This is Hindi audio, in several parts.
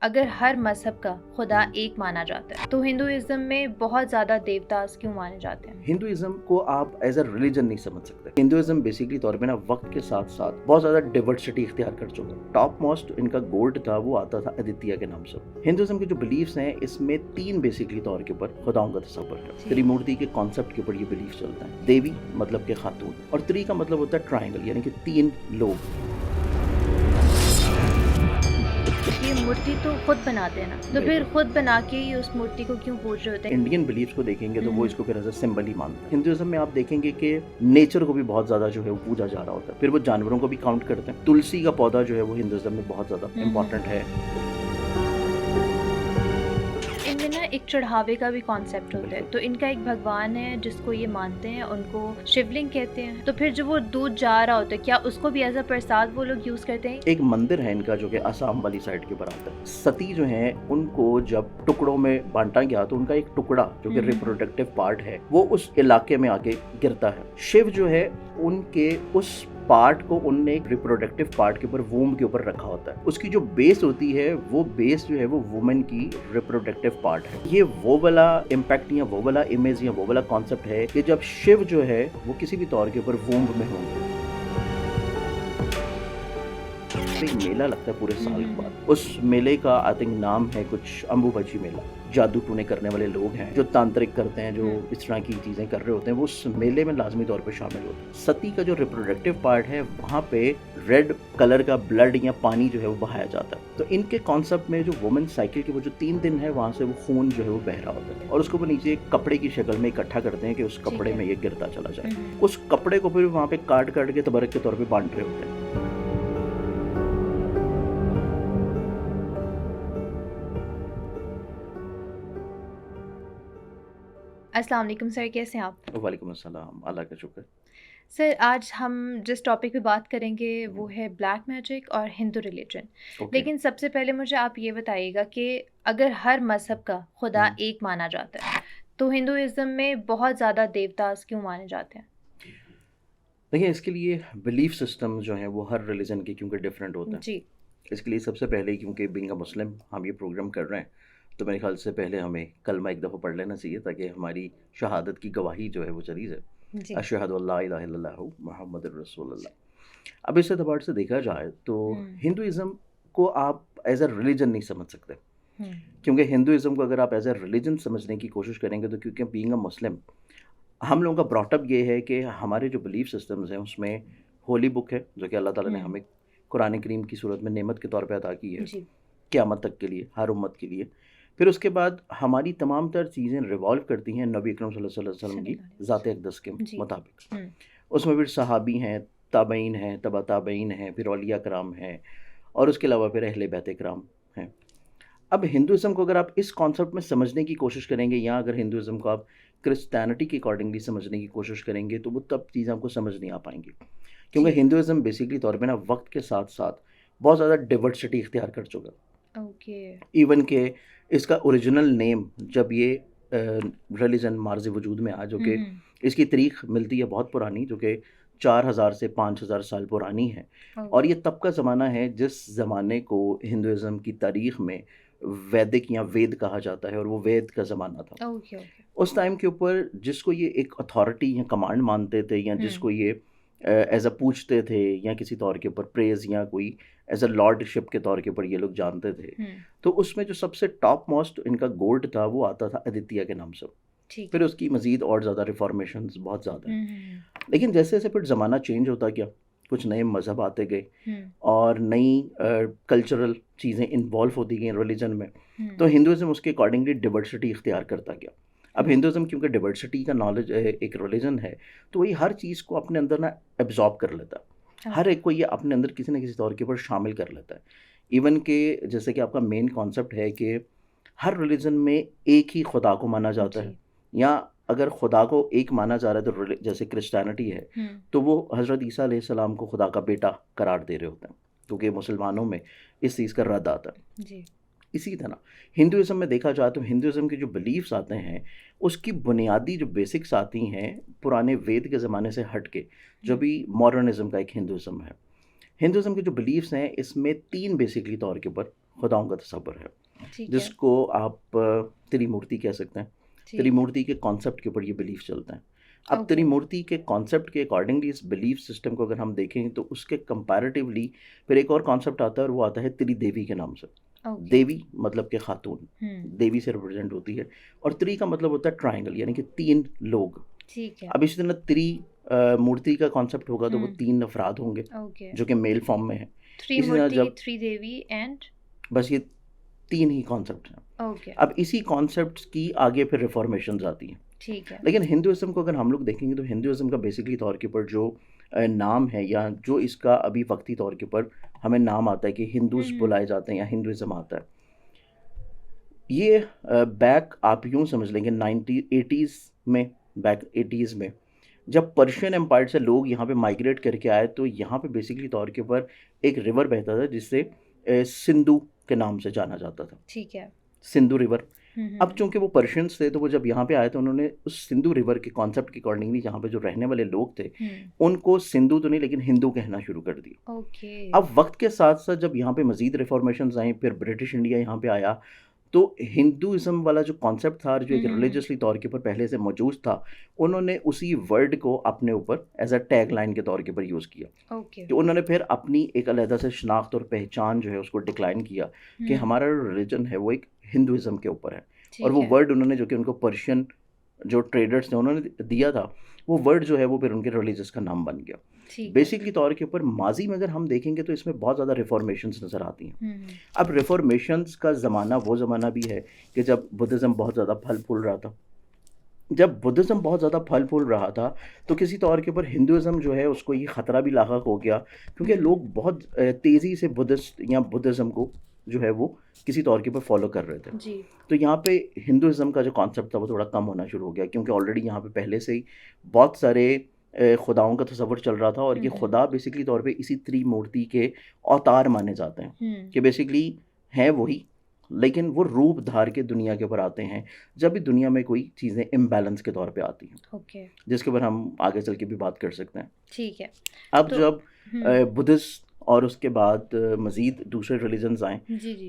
अगर हर मजहब का खुदा एक माना जाता है तो हिंदुइज्म में बहुत ज्यादा देवतास क्यों माने जाते हैं? हिंदुइज्म को आप एज अ रिलीजन नहीं समझ सकते। हिंदुइज्म बेसिकली तौर पे ना वक्त के साथ साथ बहुत ज्यादा डाइवर्सिटी इख्तियार कर चुका है। टॉप मोस्ट इनका गोल्ड था, वो आता था आदित्य के नाम से। हिंदुइज्म के जो बिलीफ्स हैं इसमें तीन बेसिकली तौर के ऊपर खुदाओं का तस्वर है। त्रिमूर्ति के कॉन्सेप्ट के ऊपर ये बिलीफ चलता है। देवी मतलब के खातून, और त्रि का मतलब होता है ट्राइंगल, यानी कि तीन लोग। ये मूर्ति तो खुद बनाते हैं ना, तो फिर खुद बना के ही उस मूर्ति को क्यों पूज रहे होते हैं? इंडियन बिलीफ्स को देखेंगे तो वो इसको फिर एज अ सिंबल ही मानते हैं। हिंदुइज्म में आप देखेंगे कि नेचर को भी बहुत ज्यादा जो है वो पूजा जा रहा होता है। फिर वो जानवरों को भी काउंट करते हैं। तुलसी का पौधा जो है वो हिंदुइज्म में बहुत ज्यादा इंपॉर्टेंट है। इनमें ना एक चढ़ावे का भी कॉन्सेप्ट होता है। तो इनका एक भगवान है जिसको ये मानते हैं, उनको शिवलिंग कहते हैं। तो फिर जो वो दूध जा रहा होता है, क्या उसको भी एज अ प्रसाद वो लोग यूज करते हैं? एक मंदिर है इनका जो कि असम वाली साइड के ऊपर आता है। सती जो है उनको जब टुकड़ों में बांटा गया तो उनका एक टुकड़ा जो कि रिप्रोडक्टिव पार्ट है वो उस इलाके में आके गिरता है। शिव जो है उनके उस पार्ट को उनने एक रिप्रोडक्टिव पार्ट के ऊपर, वूम्ब के ऊपर रखा होता है। उसकी जो बेस होती है वो बेस जो है वो वुमेन की रिप्रोडक्टिव पार्ट है। ये वो वाला इम्पैक्ट या वो वाला इमेज या वो वाला कॉन्सेप्ट है कि जब शिव जो है वो किसी भी तौर के ऊपर वूम्ब में होंगे। एक मेला लगता है पूरे साल के बाद। उस मेले का आई थिंक नाम है कुछ अंबुबाची मेला। जादू टूने करने वाले लोग हैं जो तांत्रिक करते हैं, जो इस तरह की चीजें कर रहे होते हैं, वो उस मेले में लाजमी तौर पे शामिल होते हैं। सती का जो रिप्रोडक्टिव पार्ट है वहाँ पे रेड कलर का ब्लड या पानी जो है वो बहाया जाता है। तो इनके कॉन्सेप्ट में जो वुमेन साइकिल के वो जो 3 दिन है वहाँ से वो खून जो है वो बह रहा होता है और उसको वो नीचे एक कपड़े की शक्ल में इकट्ठा करते हैं कि उस कपड़े में ये गिरता चला जाए। उस कपड़े को फिर वहाँ पे काट के तबरक के तौर पर बांट रहे होते हैं। अस्सलाम वालेकुम सर, कैसे हैं आप? वालेकुम अस्सलाम, अल्लाह का शुक्र। सर, आज हम जिस टॉपिक पे बात करेंगे वो है ब्लैक मैजिक और हिंदू रिलीजन। लेकिन सबसे पहले मुझे आप ये बताइएगा कि अगर हर मजहब का खुदा एक माना जाता है तो हिंदुइज्म में बहुत ज़्यादा देवतास क्यों माने जाते हैं? देखिए, इसके लिए बिलीफ सिस्टम जो है वो हर रिलीजन के क्योंकि डिफरेंट होता है। जी। इसके लिए सबसे पहले क्योंकि बीइंग अ मुस्लिम हम ये प्रोग्राम कर रहे हैं तो मेरे ख्याल से पहले हमें कलमा एक दफ़ा पढ़ लेना चाहिए ताकि हमारी शहादत की गवाही जो है वो चली जाए। अशहदु अल्ला इलाहा इल्लल्लाहु मुहम्मदुर रसूलुल्लाह। अब इस एतबार से देखा जाए तो हिंदुइज्म को आप एज अ रिलीजन नहीं समझ सकते, क्योंकि हिंदुइज्म को अगर आप एज अ रिलीजन समझने की कोशिश करेंगे तो क्योंकि बीइंग अ मुस्लिम हम लोगों का ब्रॉटअप ये है कि हमारे जो बिलीफ सिस्टम्स हैं उसमें होली बुक है जो कि अल्लाह ताला ने हमें कुरान करीम की सूरत में नेमत के तौर पे अता की है क़यामत तक के लिए, हर उम्मत के लिए। फिर उसके बाद हमारी तमाम तर चीज़ें रिवॉल्व करती हैं नबी अकरम सल्लल्लाहु अलैहि वसल्लम की ज़ात अक़दस के मुताबिक। उसमें फिर सहाबी हैं, ताबईन हैं, तबा ताबईन हैं, फिर औलिया कराम हैं और उसके अलावा फिर अहले बैत कराम हैं। अब हिंदुइज्म को अगर आप इस कॉन्सेप्ट में समझने की कोशिश करेंगे या अगर हिंदुइज्म को आप क्रिश्चियनिटी के अकॉर्डिंगली समझने की कोशिश करेंगे तो वो तब चीज़ें आपको समझ नहीं आ पाएंगी, क्योंकि हिंदुइज्म बेसिकली तौर पे ना वक्त के साथ साथ बहुत ज़्यादा डाइवर्सिटी इख्तियार कर चुका। इवन के इसका ओरिजिनल नेम जब ये रिलीजन मार्ज़ वजूद में आया, जो कि इसकी तारीख मिलती है बहुत पुरानी, जो कि 4000 से 5000 साल पुरानी है। और ये तब का ज़माना है जिस ज़माने को हिंदुइज्म की तारीख में वैदिक या वेद कहा जाता है और वो वेद का ज़माना था। उस टाइम के ऊपर जिसको ये एक अथॉरिटी या कमांड मानते थे या जिसको ये एज अ पूछते थे या किसी तौर के ऊपर प्रेज या कोई एज अ लॉर्डशिप के तौर के ऊपर ये लोग जानते थे, तो उसमें जो सबसे टॉप मोस्ट इनका गोल्ड था वो आता था आदित्य के नाम से। फिर उसकी मज़ीद और ज़्यादा रिफॉर्मेशंस बहुत ज़्यादा हैं। लेकिन जैसे जैसे फिर ज़माना चेंज होता गया, कुछ नए मज़हब आते गए और नई कल्चरल चीज़ें इन्वॉल्व होती गई रिलीजन में, तो हिंदुइज्म उसके अकॉर्डिंगली डाइवर्सिटी इख्तियार करता गया। अब हिंदुइज्म क्योंकि डाइवर्सिटी का नॉलेज एक रिलीजन है तो वही हर चीज़ को अपने अंदर ना एब्जॉर्ब कर लेता है। हर एक को ये अपने अंदर किसी न किसी तौर के ऊपर शामिल कर लेता है। इवन के जैसे कि आपका मेन कॉन्सेप्ट है कि हर रिलीजन में एक ही खुदा को माना जाता है, या अगर खुदा को एक माना जा रहा है तो जैसे क्रिश्चियनिटी है तो वो हज़रत ईसा अलैहिस्सलाम को खुदा का बेटा करार दे रहे होते हैं, क्योंकि मुसलमानों में इस चीज़ का रद्द आता है। इसी तरह हिंदुइज्म में देखा जाए तो हिंदुइज्म के जो बिलीफ्स आते हैं उसकी बुनियादी जो बेसिक्स आती हैं पुराने वेद के ज़माने से हट के, जो भी मॉडर्निज्म का एक हिंदुइज्म है। हिंदुइज्म के जो बिलीफ्स हैं इसमें 3 बेसिकली तौर के ऊपर खुदाओं का तसव्वुर है, ठीक है। जिसको आप त्रिमूर्ति कह सकते हैं। ठीक। त्रिमूर्ति के कॉन्सेप्ट के ऊपर ये बिलीफ चलता है। अब ओके। त्रिमूर्ति के कॉन्सेप्ट के अकॉर्डिंगली इस बिलीफ सिस्टम को अगर हम देखें तो उसके कंपैरेटिवली फिर एक और कॉन्सेप्ट आता है और वो आता है त्रिदेवी के नाम से। ओके। देवी मतलब के खातून, हम्म। देवी से रिप्रेजेंट होती है, और त्रि का मतलब होता है ट्राइंगल, यानी कि 3 लोग। ठीक है। अब इसी तरह मूर्ति का कॉन्सेप्ट होगा तो वो 3 अफराद होंगे ओके। जो कि मेल फॉर्म में है। थ्री इसी तरह मूर्ति, जब थ्री देवी एंड बस ये 3 ही कॉन्सेप्ट हैं। ओके। अब इसी कॉन्सेप्ट्स की आगे फिर रिफॉर्मेशंस आती हैं। ठीक है। लेकिन हिंदुइज्म को अगर हम लोग देखेंगे तो हिंदुइज्म का बेसिकली तौर के ऊपर जो नाम है या जो इसका अभी वक्ती तौर के ऊपर हमें नाम आता है कि हिंदूज बुलाए जाते हैं या हिंदुइज्म आता है, ये बैक आप यूँ समझ लेंगे 1980s में, बैक 80s में जब पर्शियन एम्पायर से लोग यहाँ पे माइग्रेट करके आए तो यहाँ पे बेसिकली तौर के ऊपर एक रिवर बहता था जिससे सिंधु के नाम से जाना जाता था। ठीक है। सिंधु रिवर। अब चूंकि वो पर्शियंस थे तो वो जब यहाँ पे आए तो उन्होंने उस सिंधु रिवर के कॉन्सेप्ट के अकॉर्डिंगली यहाँ पे जो रहने वाले लोग थे उनको सिंधु तो नहीं लेकिन हिंदू कहना शुरू कर दिया। ओके। अब वक्त के साथ साथ जब यहाँ पे मजीद रिफॉर्मेशंस आई, फिर ब्रिटिश इंडिया यहाँ पे आया, तो हिंदुइज्म वाला जो कॉन्सेप्ट था जो एक रिलीजियसली तौर के ऊपर पहले से मौजूद था, उन्होंने उसी वर्ड को अपने ऊपर एज अ टैग लाइन के तौर के ऊपर यूज़ किया। ओके। कि उन्होंने फिर अपनी एक अलहदा से शनाख्त और पहचान जो है उसको डिक्लाइन किया कि हमारा रिलीजन है वो एक हिंदुइज्म के ऊपर है। और वो वर्ड उन्होंने जो कि उनको पर्शियन जो ट्रेडर्स थे उन्होंने दिया था, वो वर्ड जो है वो फिर उनके रिलीजियस का नाम बन गया। बेसिकली तौर के ऊपर माजी में अगर हम देखेंगे तो इसमें बहुत ज़्यादा रिफॉर्मेशंस नज़र आती हैं। अब रिफॉर्मेशंस का ज़माना वो ज़माना भी है कि जब बुद्धिज़्म बहुत ज़्यादा फल फूल रहा था। जब बुद्धिज़्म बहुत ज़्यादा फल फूल रहा था तो किसी तौर के ऊपर हिंदुइज्म जो है उसको ये ख़तरा भी लाहक हो गया, क्योंकि लोग बहुत तेज़ी से बुद्धिस्ट या बुद्धिज़्म को जो है वो किसी तौर के ऊपर फॉलो कर रहे थे जी। तो यहाँ पे हिंदुइज्म का जो कॉन्सेप्ट था वो थोड़ा कम होना शुरू हो गया, क्योंकि ऑलरेडी यहाँ पे पहले से ही बहुत सारे खुदाओं का तस्वर चल रहा था और ये खुदा बेसिकली तौर पे इसी त्रिमूर्ति के अवतार माने जाते हैं कि बेसिकली हैं वही, लेकिन वो रूप धार के दुनिया के ऊपर आते हैं जब भी दुनिया में कोई चीज़ें इम्बैलेंस के तौर पे आती हैं। ओके। जिसके ऊपर हम आगे चल के भी बात कर सकते हैं। ठीक है। अब तो, जब बुद्धिस्ट और उसके बाद मज़ीद दूसरे रिलीजन्स आए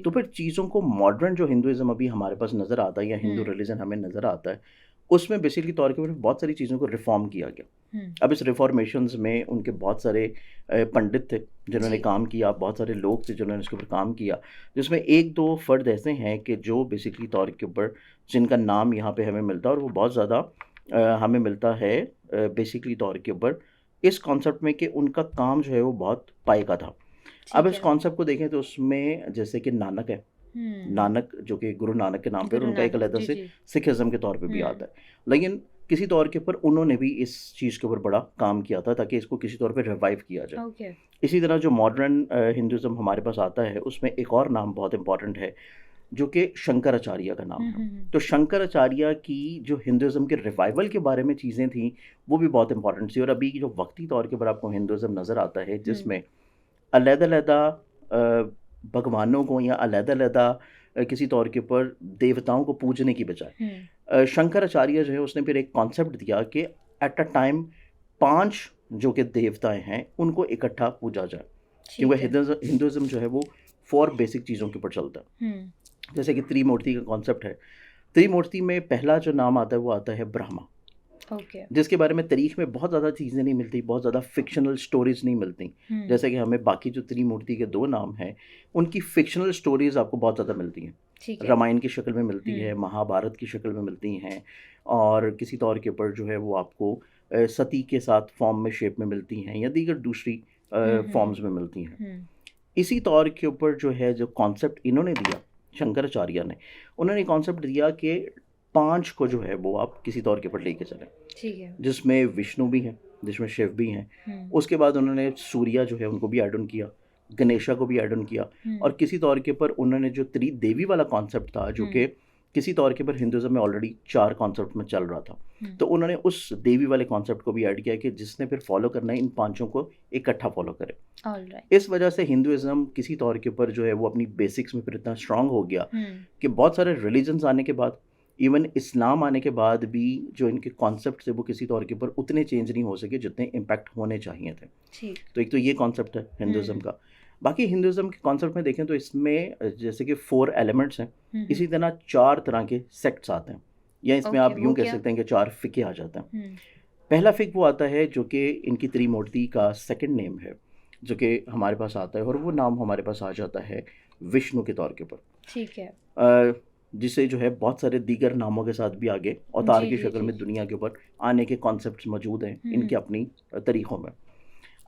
तो फिर चीज़ों को मॉडर्न जो हिंदुइज्म अभी हमारे पास नज़र आता है या हिंदू रिलीजन हमें नज़र आता है उसमें बेसिकली तौर के ऊपर बहुत सारी चीज़ों को रिफॉर्म किया गया। अब इस रिफॉर्मेशंस में उनके बहुत सारे पंडित थे जिन्होंने काम किया, बहुत सारे लोग थे जिन्होंने इसके ऊपर काम किया, जिसमें 1-2 फ़र्द ऐसे हैं कि जो बेसिकली तौर के ऊपर जिनका नाम यहाँ पे हमें मिलता है और वो बहुत ज़्यादा हमें मिलता है बेसिकली तौर के ऊपर इस कॉन्सेप्ट में कि उनका काम जो है वो बहुत पाए का था। अब इस कॉन्सेप्ट को देखें तो उसमें जैसे कि नानक है, नानक जो कि गुरु नानक के नाम पे, और उनका एक अलग से सिखिज्म के तौर पे भी आता है, लेकिन किसी तौर के ऊपर उन्होंने भी इस चीज़ के ऊपर बड़ा काम किया था ताकि इसको किसी तौर पे रिवाइव किया जाए। इसी तरह जो मॉडर्न हिंदुइज्म हमारे पास आता है उसमें एक और नाम बहुत इंपॉर्टेंट है जो कि शंकराचार्य का नाम है। तो शंकराचार्य की जो हिंदुइज्म के रिवाइवल के बारे में चीज़ें थी वो भी बहुत इंपॉर्टेंट थी। और अभी जो वक्ती तौर के ऊपर आपको हिंदुइज्म नज़र आता है जिसमें अलग-अलग भगवानों को या अलग-अलग किसी तौर के ऊपर देवताओं को पूजने की बजाय शंकराचार्य जो है उसने फिर एक कॉन्सेप्ट दिया कि एट अ टाइम 5 जो कि देवताएं हैं उनको इकट्ठा पूजा जाए, क्योंकि हिंदुइज्म जो है वो 4 बेसिक चीज़ों के ऊपर चलता है। जैसे कि त्रिमूर्ति का कॉन्सेप्ट है, त्रिमूर्ति में पहला जो नाम आता है वो आता है ब्रह्मा, जिसके बारे में तारीख में बहुत ज़्यादा चीज़ें नहीं मिलती, बहुत ज़्यादा फिक्शनल स्टोरीज नहीं मिलती। जैसे कि हमें बाकी जो त्रिमूर्ति के 2 नाम हैं उनकी फिक्शनल स्टोरीज आपको बहुत ज़्यादा मिलती हैं, रामायण की शक्ल में मिलती है, महाभारत की शक्ल में मिलती हैं, और किसी तौर के ऊपर जो है वो आपको सती के साथ फॉर्म में शेप में मिलती हैं या दीगर दूसरी फॉर्म्स में मिलती हैं। इसी तौर के ऊपर जो है जो कॉन्सेप्ट इन्होंने दिया शंकराचार्य ने, उन्होंने कॉन्सेप्ट दिया कि 5 को जो है वो आप किसी तौर के ऊपर लेके चलें, ठीक है, जिसमें विष्णु भी हैं, जिसमें शिव भी हैं। उसके बाद उन्होंने सूर्या जो है उनको भी ऐड ऑन किया, गणेशा को भी ऐड ऑन किया, और किसी तौर के ऊपर उन्होंने जो त्रिदेवी वाला कॉन्सेप्ट था जो कि किसी तौर के ऊपर हिंदुइज्म में ऑलरेडी 4 कॉन्सेप्ट में चल रहा था, तो उन्होंने उस देवी वाले कॉन्सेप्ट को भी ऐड किया कि जिसने फिर फॉलो करना है इन 5 को इकट्ठा फॉलो करे। इस वजह से हिंदुइज्म किसी तौर के ऊपर जो है वो अपनी बेसिक्स में फिर इतना स्ट्रांग हो गया कि बहुत सारे रिलीजन्स आने के बाद, इवन इस्लाम आने के बाद भी जो इनके कॉन्सेप्ट थे वो किसी तौर के ऊपर उतने चेंज नहीं हो सके जितने इम्पैक्ट होने चाहिए थे। तो एक तो ये कॉन्सेप्ट है हिंदुइज्म का। बाकी हिंदुज़्म के कॉन्सेप्ट में देखें तो इसमें जैसे कि 4 एलिमेंट्स हैं, हम्म। इसी तरह 4 तरह के सेक्ट्स आते हैं, या इसमें ओके, आप वो यूँ कह क्या? सकते हैं कि 4 फ़िक़े आ जाते हैं। हम्म। पहला फ़िक़ वो आता है जो कि इनकी त्रिमूर्ति का सेकंड नेम है, जो कि हमारे पास आता है, और वो नाम हमारे पास आ जाता है विष्णु के तौर के ऊपर। ठीक है। जिसे जो है बहुत सारे दीगर नामों के साथ भी आगे अवतार जी की जी शक्ल जी। में दुनिया के ऊपर आने के कॉन्सेप्ट्स मौजूद हैं इनके हम्म। अपनी तरीक़ों में।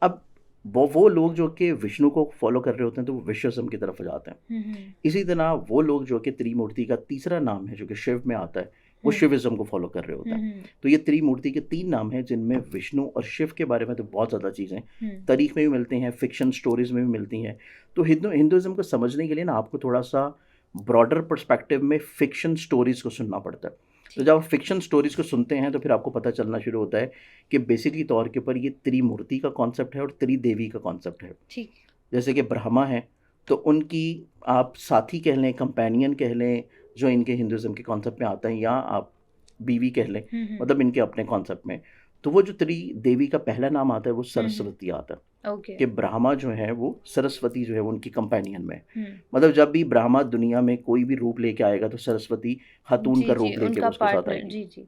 अब वो लोग जो कि विष्णु को फॉलो कर रहे होते हैं तो वो विश्वसम की तरफ जाते हैं। हम्म। इसी तरह वो लोग जो कि त्रिमूर्ति का तीसरा नाम है जो कि शिव में आता है, वो हम्म। शिविज्म को फॉलो कर रहे होते हैं। हम्म। तो ये त्रिमूर्ति के 3 नाम हैं जिनमें विष्णु और शिव के बारे में तो बहुत ज़्यादा चीज़ें हम्म। तारीख में भी मिलती हैं, फिक्शन स्टोरीज़ में भी मिलती हैं। तो हिंदुइज़्म को समझने के लिए ना आपको थोड़ा-सा ब्रॉडर पर्सपेक्टिव में फिक्शन स्टोरीज़ को सुनना पड़ता है। तो जब आप फिक्शन स्टोरीज़ को सुनते हैं तो फिर आपको पता चलना शुरू होता है कि बेसिकली तौर के ऊपर ये त्रिमूर्ति का कॉन्सेप्ट है और त्रिदेवी का कॉन्सेप्ट है। ठीक। जैसे कि ब्रह्मा है तो उनकी आप साथी कह लें, कंपेनियन कह लें, जो इनके हिंदुइज़्म के कॉन्सेप्ट में आता है, या आप बीवी कह लें, मतलब इनके अपने कॉन्सेप्ट में। तो वो जो त्रिदेवी का पहला नाम आता है वो सरस्वती आता है। ओके। कि ब्रह्मा जो है वो सरस्वती जो है वो उनकी कंपेनियन में। हम्म। मतलब जब भी ब्रह्मा दुनिया में कोई भी रूप लेके आएगा तो सरस्वती खातून जी का जी, रूप लेके उनका वो उसके साथ पार्टनर। आएगी। जी जी।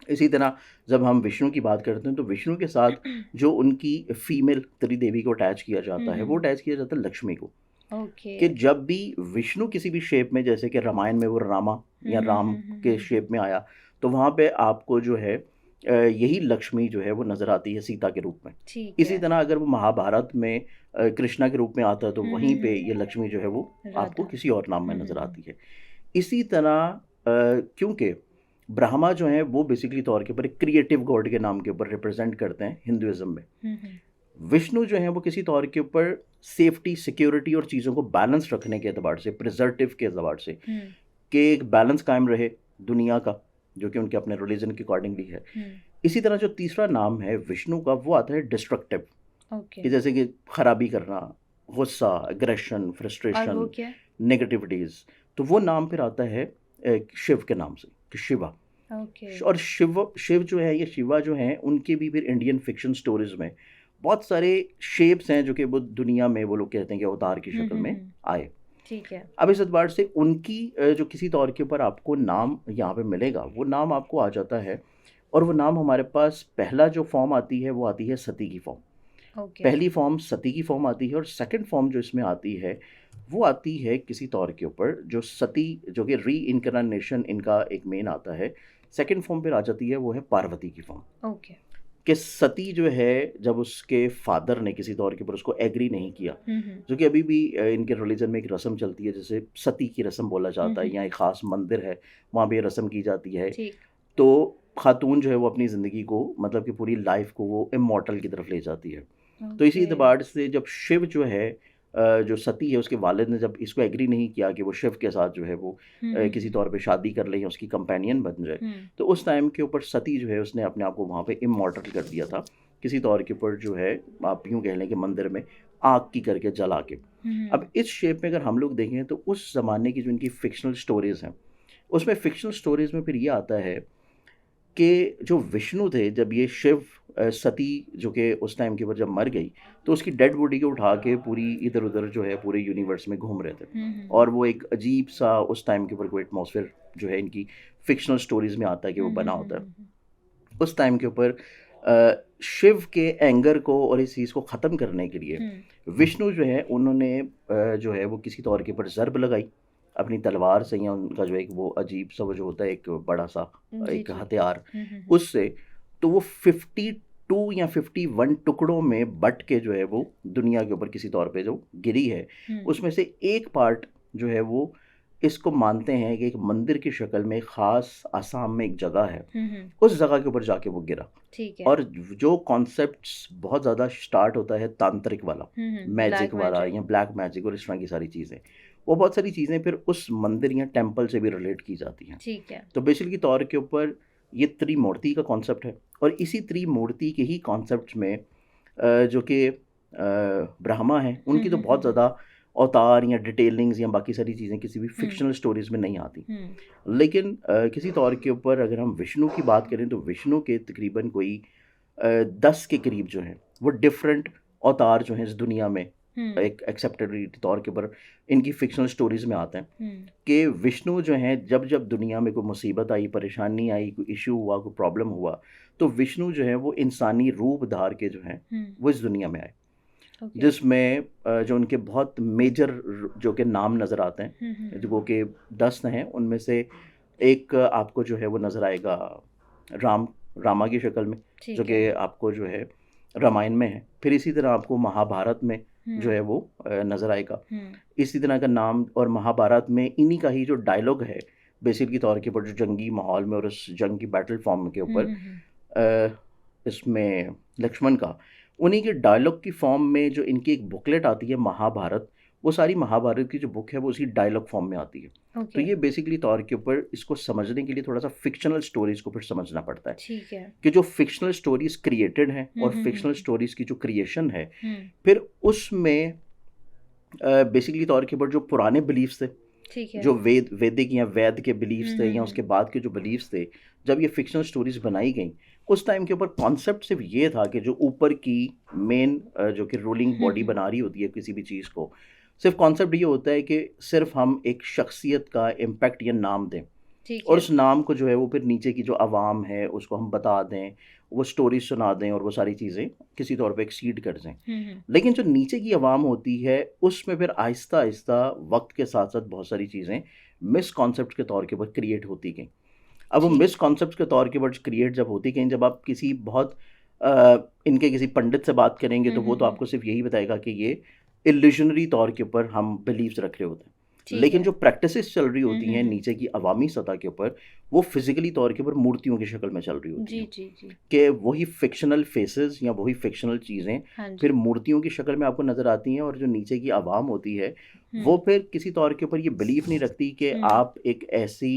इसी तरह जब हम विष्णु की बात करते हैं तो विष्णु के साथ जो उनकी फीमेल त्रिदेवी को अटैच किया जाता है वो अटैच किया जाता है लक्ष्मी को। ओके। कि जब भी विष्णु किसी भी शेप में, जैसे कि रामायण में वो रामा या राम के शेप में आया, तो वहाँ पे आपको जो है यही लक्ष्मी जो है वो नज़र आती है सीता के रूप में। ठीक इसी है। तरह अगर वो महाभारत में कृष्णा के रूप में आता है तो वहीं पे हम्म। ये लक्ष्मी जो है वो आपको राधा। किसी और नाम में नज़र आती है। इसी तरह क्योंकि ब्रह्मा जो है वो बेसिकली तौर के ऊपर एक क्रिएटिव गॉड के नाम के ऊपर रिप्रेजेंट करते हैं हिंदुइज्म में। विष्णु जो है वो किसी तौर के ऊपर सेफ्टी, सिक्योरिटी और चीज़ों को बैलेंस रखने के एतबार से, प्रिजर्टिव के एतबार से, कि एक बैलेंस कायम रहे दुनिया का, जो कि उनके अपने रिलीजन के अकॉर्डिंगली है। इसी तरह जो तीसरा नाम है विष्णु का वो आता है डिस्ट्रक्टिव, कि जैसे कि खराबी करना, गुस्सा, एग्रेशन, और वो फ्रस्ट्रेशन, क्या? नेगेटिविटीज़। तो वो नाम फिर आता है शिव के नाम से, कि शिवा। ओके। और शिव जो है, ये शिवा जो हैं, उनके भी फिर इंडियन फिक्शन स्टोरीज में बहुत सारे शेप्स हैं जो कि वो दुनिया में वो लोग कहते हैं कि अवतार की शक्ल में आए। ठीक है। अब इस एतबार से उनकी जो किसी तौर के ऊपर आपको नाम यहाँ पे मिलेगा, वो नाम आपको आ जाता है, और वो नाम हमारे पास पहला जो फॉर्म आती है वो आती है सती की फॉर्म। ओके। पहली फॉर्म सती की फॉर्म आती है, और सेकंड फॉर्म जो इसमें आती है वो आती है किसी तौर के ऊपर जो सती, जो कि री इनकारनेशन इनका एक मेन आता है। सेकंड फॉर्म पर आ जाती है वो है पार्वती की फॉर्म। ओके। कि सती जो है जब उसके फादर ने किसी तौर के ऊपर उसको एग्री नहीं किया, जो कि अभी भी इनके रिलीजन में एक रस्म चलती है जिसे सती की रस्म बोला जाता है, या एक ख़ास मंदिर है वहाँ पे रस्म की जाती है। तो खातून जो है वो अपनी ज़िंदगी को, मतलब कि पूरी लाइफ को वो इमॉर्टल की तरफ ले जाती है। तो इसी एतबार से जब शिव जो है जो सती है उसके वालिद ने जब इसको एग्री नहीं किया कि वो शिव के साथ जो है वो किसी तौर पे शादी कर ले या उसकी कंपेनियन बन जाए, तो उस टाइम के ऊपर सती जो है उसने अपने आप को वहाँ पे इमॉर्टल कर दिया था, किसी तौर के ऊपर जो है आप यूँ कह लें कि मंदिर में आग की करके जला के। अब इस शेप में अगर हम लोग देखें तो उस ज़माने की जो इनकी फिक्शनल स्टोरीज़ हैं, उसमें फिक्शनल स्टोरीज़ में फिर ये आता है कि जो विष्णु थे, जब ये शिव सती जो कि उस टाइम के ऊपर जब मर गई, तो उसकी डेड बॉडी को उठा के पूरी इधर उधर जो है पूरे यूनिवर्स में घूम रहे थे, और वो एक अजीब सा उस टाइम के ऊपर कोई एटमॉस्फेयर जो है इनकी फिक्शनल स्टोरीज में आता है कि वो बना होता है। उस टाइम के ऊपर शिव के एंगर को और इस चीज़ को ख़त्म करने के लिए विष्णु जो है उन्होंने जो है वो किसी तौर के ऊपर ज़र्ब लगाई अपनी तलवार से, या उनका जो एक वो अजीब सा वो जो होता है एक बड़ा सा एक हथियार, उससे। तो वो 52 या 51 टुकड़ों में बट के जो है वो दुनिया के ऊपर किसी तौर पे जो गिरी है, उसमें से एक पार्ट जो है वो इसको मानते हैं कि एक मंदिर की शक्ल में ख़ास आसाम में एक जगह है, उस जगह के ऊपर जाके वो गिरा। ठीक है। और जो कॉन्सेप्ट्स बहुत ज़्यादा स्टार्ट होता है तांत्रिक वाला, मैजिक वाला या ब्लैक मैजिक और इस तरह की सारी चीज़ें, वो बहुत सारी चीज़ें फिर उस मंदिर या टेम्पल से भी रिलेट की जाती हैं। ठीक है। तो बेसिकली तौर के ऊपर ये त्रिमूर्ति का कॉन्सेप्ट है, और इसी त्रिमूर्ति के ही कॉन्सेप्ट में जो कि ब्रह्मा हैं उनकी तो बहुत ज़्यादा अवतार या डिटेलिंग्स या बाकी सारी चीज़ें किसी भी फिक्शनल स्टोरीज में नहीं आती। लेकिन किसी तौर के ऊपर अगर हम विष्णु की बात करें तो विष्णु के तकरीबन कोई 10 के करीब जो हैं वो डिफरेंट अवतार जो हैं इस दुनिया में एक एक्सेप्टेड तौर के ऊपर इनकी फिक्शनल स्टोरीज में आते हैं हम्म कि विष्णु जो हैं जब जब दुनिया में कोई मुसीबत आई, परेशानी आई, कोई इशू हुआ, कोई प्रॉब्लम हुआ, तो विष्णु जो है वो इंसानी रूप धार के जो हैं वो इस दुनिया में आए, ओके जिसमें जो उनके बहुत मेजर जो के नाम नज़र आते हैं, जो कि 10 हैं, उनमें से एक आपको जो है वो नज़र आएगा रामा की शक्ल में, जो ठीक है कि आपको जो है रामायण में है। फिर इसी तरह आपको महाभारत में जो है वो नज़र आएगा। इसी तरह का नाम, और महाभारत में इन्हीं का ही जो डायलॉग है बेसिकली तौर के ऊपर, जो जंगी माहौल में और उस जंग की बैटल फॉर्म के ऊपर इसमें लक्ष्मण का, उन्हीं के डायलॉग की फॉर्म में जो इनकी एक बुकलेट आती है महाभारत, वो सारी महाभारत की जो बुक है वो उसी डायलॉग फॉर्म में आती है। तो ओके ये बेसिकली तौर के ऊपर इसको समझने के लिए थोड़ा सा फिक्शनल स्टोरीज को फिर समझना पड़ता है ठीक है कि जो फिक्शनल स्टोरीज क्रिएटेड हैं और फिक्शनल स्टोरीज की जो क्रिएशन है, फिर उसमें बेसिकली तौर के ऊपर जो पुराने बिलीफ्स थे, ठीक है जो वैदिक या वैद के बिलीफ्स थे या उसके बाद के जो बिलीफ्स थे, जब ये फिक्शनल स्टोरीज बनाई गई, उस टाइम के ऊपर कॉन्सेप्ट सिर्फ ये था कि जो ऊपर की मेन जो कि रूलिंग बॉडी बना रही होती है किसी भी चीज़ को, सिर्फ कॉन्सेप्ट ये होता है कि सिर्फ हम एक शख्सियत का इम्पैक्ट या नाम दें, ठीक और है उस नाम को जो है वो फिर नीचे की जो आवाम है उसको हम बता दें, वो स्टोरी सुना दें और वो सारी चीज़ें किसी तौर पे एक्सीड कर दें। लेकिन जो नीचे की आवाम होती है उसमें फिर आहिस्ता आहिस्ता वक्त के साथ साथ बहुत सारी चीज़ें मिसकॉन्सेप्ट के तौर के ऊपर क्रिएट होती गई। अब वो ठीक मिसकॉन्सेप्ट के तौर के ऊपर क्रिएट जब होती गई, जब आप किसी बहुत इनके किसी पंडित से बात करेंगे तो वो तो आपको सिर्फ यही बताएगा कि ये इल्यूजनरी तौर के ऊपर हम बिलीव्स रख रहे होते हैं। ठीक लेकिन है जो प्रैक्टिसेस चल रही होती हैं नीचे की अवामी सतह के ऊपर, वो फिजिकली तौर के ऊपर मूर्तियों की शक्ल में चल रही होती जी हैं, जी जी कि वही फिक्शनल फेसेस या वही फिक्शनल चीज़ें हाँ फिर जी मूर्तियों की शक्ल में आपको नज़र आती हैं, और जो नीचे की आवाम होती है वो हम्म फिर किसी तौर के ऊपर ये बिलीव नहीं रखती कि आप एक ऐसी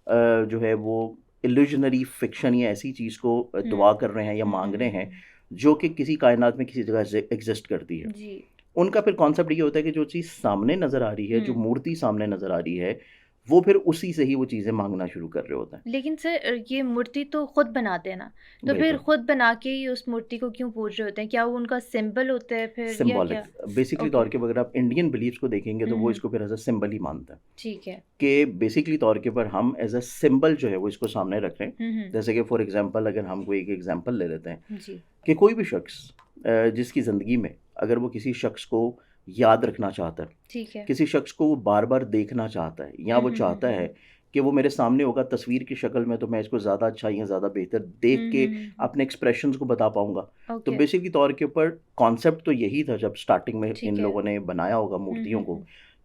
जो है वो इल्यूजनरी फिक्शन या ऐसी चीज़ को दुआ कर रहे हैं या मांग रहे हैं जो कि किसी कायनात में किसी जगह एग्जिस्ट करती है। जी उनका फिर कॉन्सेप्ट ये होता है कि जो चीज़ सामने नज़र आ रही है, जो मूर्ति सामने नज़र आ रही है, वो फिर उसी से ही वो चीज़ें मांगना शुरू कर रहे होते हैं। लेकिन सर ये मूर्ति तो खुद बनाते हैं ना, तो फिर बिल्कुल खुद बना के ही उस मूर्ति को क्यों पूज रहे होते हैं? क्या वो उनका सिंबल होता है फिर या सिंबॉलिक, क्या? बेसिकली ओके तौर के ऊपर अगर आप इंडियन बिलीफ्स को देखेंगे तो वो इसको फिर एज अ सिंबल ही मानते हैं ठीक है कि बेसिकली तौर के ऊपर हम एज अ सिंबल जो है वो इसको सामने रख रहे हैं। जैसे कि फॉर एग्जांपल अगर हम कोई एक एग्जांपल ले लेते हैं जी कि कोई भी शख्स जिसकी ज़िंदगी में अगर वो किसी शख्स को याद रखना चाहता है, ठीक है किसी शख्स को वो बार बार देखना चाहता है, या वो चाहता है कि वो मेरे सामने होगा तस्वीर की शक्ल में, तो मैं इसको ज़्यादा अच्छा या ज़्यादा बेहतर देख के अपने एक्सप्रेशंस को बता पाऊंगा। तो ओके बेसिकली तौर के ऊपर कॉन्सेप्ट तो यही था जब स्टार्टिंग में ठीक इन है लोगों ने बनाया होगा मूर्तियों को,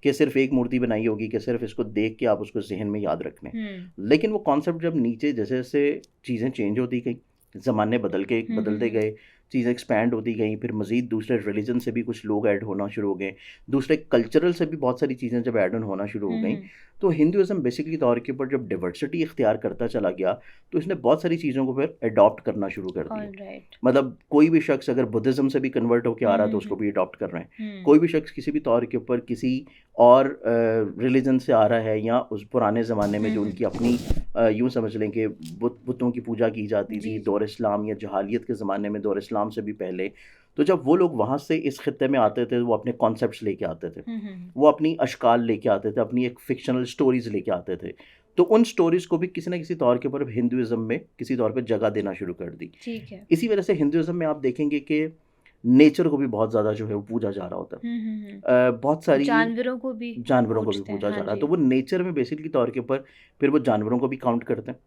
कि सिर्फ एक मूर्ति बनाई होगी कि सिर्फ इसको देख के आप उसको जहन में याद रखने। लेकिन वो कॉन्सेप्ट जब नीचे जैसे जैसे चीज़ें चेंज होती गई, ज़माने बदलते गए, चीज़ें एक्सपैंड होती गई, फिर मज़ीद दूसरे रिलीजन से भी कुछ लोग ऐड होना शुरू हो गए, दूसरे कल्चरल से भी बहुत सारी चीज़ें जब ऐड ऑन होना शुरू हो गई, तो हिंदुज़म बेसिकली तौर के ऊपर जब डाइवर्सिटी इख्तियार करता चला गया तो इसने बहुत सारी चीज़ों को फिर अडॉप्ट करना शुरू कर दिया। ऑलराइट मतलब कोई भी शख्स अगर बुद्धिज़्म से भी कन्वर्ट होकर आ रहा है तो उसको भी अडॉप्ट कर रहे हैं। कोई भी शख्स किसी भी तौर के ऊपर किसी और रिलीजन से आ रहा है, या उस पुराने ज़माने में जो उनकी अपनी यूँ समझ लें कि बुतों की पूजा की जाती थी दौर इस्लाम या जहालियत के ज़माने में, दौर इस्लाम से भी पहले, तो जब वो लोग वहाँ से इस खित्ते में आते थे वो अपने कॉन्सेप्ट्स लेके आते थे, वो अपनी अशकाल लेके आते थे, अपनी एक फिक्शनल स्टोरीज़ लेके आते थे। तो उन स्टोरीज़ को भी किसी न किसी तौर के ऊपर हिंदुइज़्म में किसी तौर पे जगह देना शुरू कर दी। ठीक है इसी वजह से हिंदुइज़्म में आप देखेंगे कि नेचर को भी बहुत ज़्यादा जो है वो पूजा जा रहा होता है। बहुत सारी जानवरों को भी जानवरों को भी पूजते हैं पूजा हाँ जा रहा है, जी तो वो नेचर में बेसिकली तौर के ऊपर फिर वो जानवरों को भी काउंट करते हैं,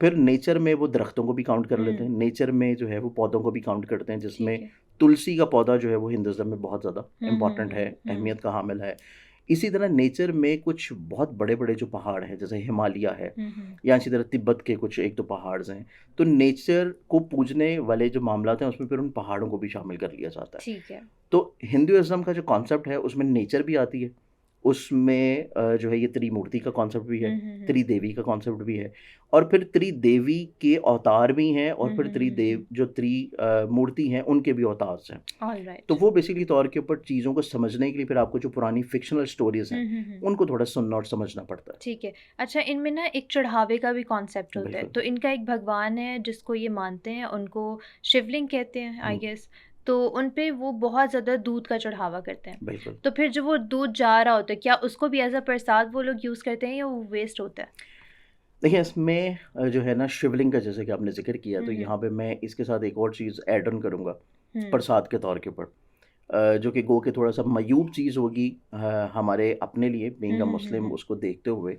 फिर नेचर में वो दरख्तों को भी काउंट कर लेते हैं, नेचर में जो है वो पौधों को भी काउंट करते हैं, जिसमें ठीक है तुलसी का पौधा जो है वो हिंदुइज्म में बहुत ज़्यादा इम्पॉर्टेंट है, अहमियत का हामिल है। इसी तरह नेचर में कुछ बहुत बड़े बड़े जो पहाड़ हैं जैसे हिमालय है, या इसी तरह तिब्बत के कुछ एक दो पहाड़ हैं, तो नेचर को पूजने वाले जो मामलात हैं उसमें फिर उन पहाड़ों को भी शामिल कर लिया जाता है। ठीक है तो हिंदुइज्म का जो कॉन्सेप्ट है उसमें नेचर भी आती है, उसमें जो है ये त्रिमूर्ति का कॉन्सेप्ट भी है, त्रिदेवी का कॉन्सेप्ट भी है, और फिर त्रिदेवी के अवतार भी हैं, और फिर त्रिदेव जो मूर्ति हैं उनके भी अवतार हैं। तो ऑलराइट वो बेसिकली तौर के ऊपर चीज़ों को समझने के लिए फिर आपको जो पुरानी फिक्शनल स्टोरीज हैं उनको थोड़ा सुनना और समझना पड़ता है। ठीक है अच्छा इनमें ना एक चढ़ावे का भी कॉन्सेप्ट होता है, बिल्कुल तो इनका एक भगवान है जिसको ये मानते हैं, उनको शिवलिंग कहते हैं आई गेस। तो उन पे वो बहुत ज़्यादा दूध का चढ़ावा करते हैं। बिल्कुल। तो फिर जब वो दूध जा रहा होता है, क्या उसको भी एज़ अ प्रसाद वो लोग यूज़ करते हैं या वो वेस्ट होता है? देखिए इसमें जो है ना शिवलिंग का जैसे कि आपने ज़िक्र किया, हुँ, तो हुँ। यहाँ पे मैं इसके साथ एक और चीज़ ऐड ऑन करूँगा हुँ। प्रसाद के तौर के ऊपर, जो कि गो के थोड़ा-सा मयूब चीज़ होगी हमारे अपने लिए हुँ, बीइंग अ हुँ, हुँ, मुस्लिम हुँ। उसको देखते हुए।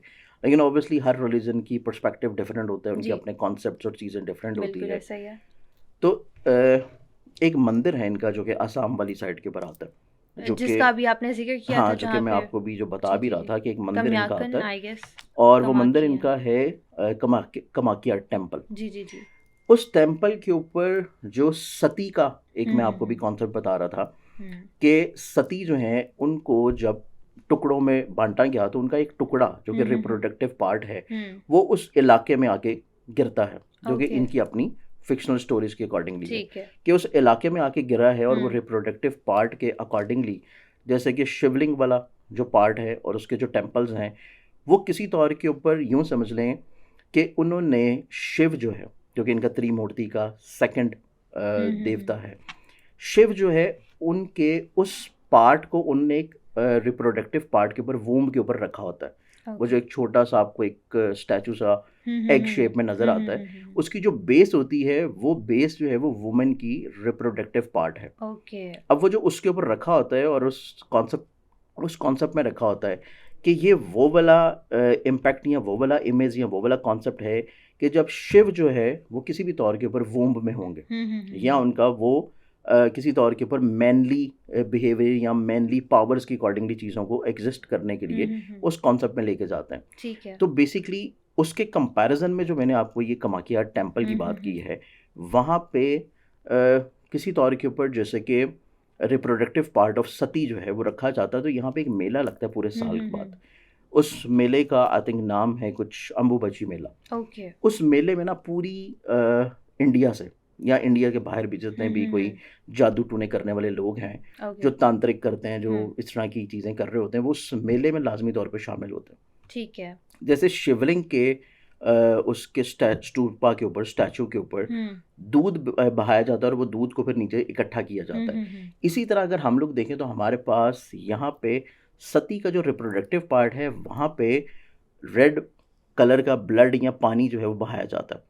लेकिन ऑब्वियसली हर रिलीजन की पर्सपेक्टिव डिफरेंट होता है, उनके जी, अपने कॉन्सेप्ट्स और चीज़ें डिफरेंट होती बिल्कुल है। ऐसा ही है। तो एक मंदिर है इनका जो कि असम वाली साइड के ऊपर आता है, जो कि जिसका अभी आपने ज़िक्र किया था हाँ, जो कि जहाँ मैं पे आपको भी जो बता जी, भी जी, रहा जी। था कि एक मंदिर इनका आता कम्याकन है आई गेस और वो मंदिर कमाकिया। इनका है कमाकिया टेम्पल। जी, जी, जी। उस टेम्पल के ऊपर जो सती का एक हुँ, मैं हुँ, आपको भी हुँ। कॉन्सेप्ट बता रहा था हुँ। कि सती जो हैं उनको जब टुकड़ों में बाँटा गया तो उनका एक टुकड़ा जो कि हुँ, हुँ, हुँ। रिप्रोडक्टिव पार्ट है, हुँ, वो उस इलाके में आके गिरता है, जो कि ओके, इनकी अपनी फ़िक्शनल स्टोरीज़ के अकॉर्डिंगली है, ठीक है। कि उस इलाके में आके गिरा है और वो हुँ, रिप्रोडक्टिव पार्ट के अकॉर्डिंगली जैसे कि शिवलिंग वाला जो पार्ट है और उसके जो टेम्पल्स हैं, वो किसी तौर के ऊपर यूँ समझ लें कि उन्होंने शिव जो है, जो कि इनका त्रिमूर्ति का सेकंड हुँ, हुँ, देवता हुँ। है, शिव जो है उनके उस पार्ट को उनने एक रिप्रोडक्टिव पार्ट के ऊपर वूम्ब के ऊपर रखा होता है। वो ओके। जो एक छोटा-सा आपको एक स्टैच्यू सा हुँ, हुँ, एग हुँ, शेप में नज़र हुँ, हुँ, आता है, हुँ, हुँ, हुँ। उसकी जो बेस होती है, वो बेस जो है वो वुमन की रिप्रोडक्टिव पार्ट है। ओके, अब वो जो उसके ऊपर रखा होता है और उस कॉन्सेप्ट में रखा होता है कि ये वो वाला इम्पैक्ट या वो वाला इमेज या वो वाला कॉन्सेप्ट है कि जब शिव जो है वो किसी भी तौर के ऊपर वूम्ब में होंगे हुँ, हुँ, हुँ, या हुँ। उनका वो किसी तौर के ऊपर मैनली बिहेवियर या मैनली पावर्स की अकॉर्डिंगली चीज़ों को एग्जिस्ट करने के हुँ, लिए हुँ, हुँ। उस कॉन्सेप्ट में लेके जाते हैं। ठीक है। तो बेसिकली उसके कंपैरिजन में जो मैंने आपको ये कमाकिया टेम्पल की हुँ, हुँ, बात की हुँ। है, वहाँ पे किसी तौर के ऊपर जैसे कि रिप्रोडक्टिव पार्ट ऑफ सती जो है वो रखा जाता है, तो यहाँ पे एक मेला लगता है पूरे हुँ, साल हुँ, के बाद। हुँ। उस मेले का आई थिंक नाम है कुछ अम्बुबची मेला। ओके। उस मेले में ना पूरी इंडिया से या इंडिया के बाहर भी जितने हुँ, भी हुँ, कोई हुँ। जादू टूने करने वाले लोग हैं, ओके, जो तांत्रिक करते हैं, हुँ, जो इस तरह की चीज़ें कर रहे होते हैं, वो उस मेले में लाज़मी तौर पे शामिल होते हैं। ठीक है। जैसे शिवलिंग के उसके स्तूपा के ऊपर, स्टैच्यू के ऊपर हुँ। दूध बहाया जाता है और वो दूध को फिर नीचे इकट्ठा किया हुँ, जाता है। हुँ, हुँ। इसी तरह अगर हम लोग देखें तो हमारे पास यहाँ पे सती का जो रिप्रोडक्टिव पार्ट है, वहाँ पे रेड कलर का ब्लड या पानी जो है वो बहाया जाता है।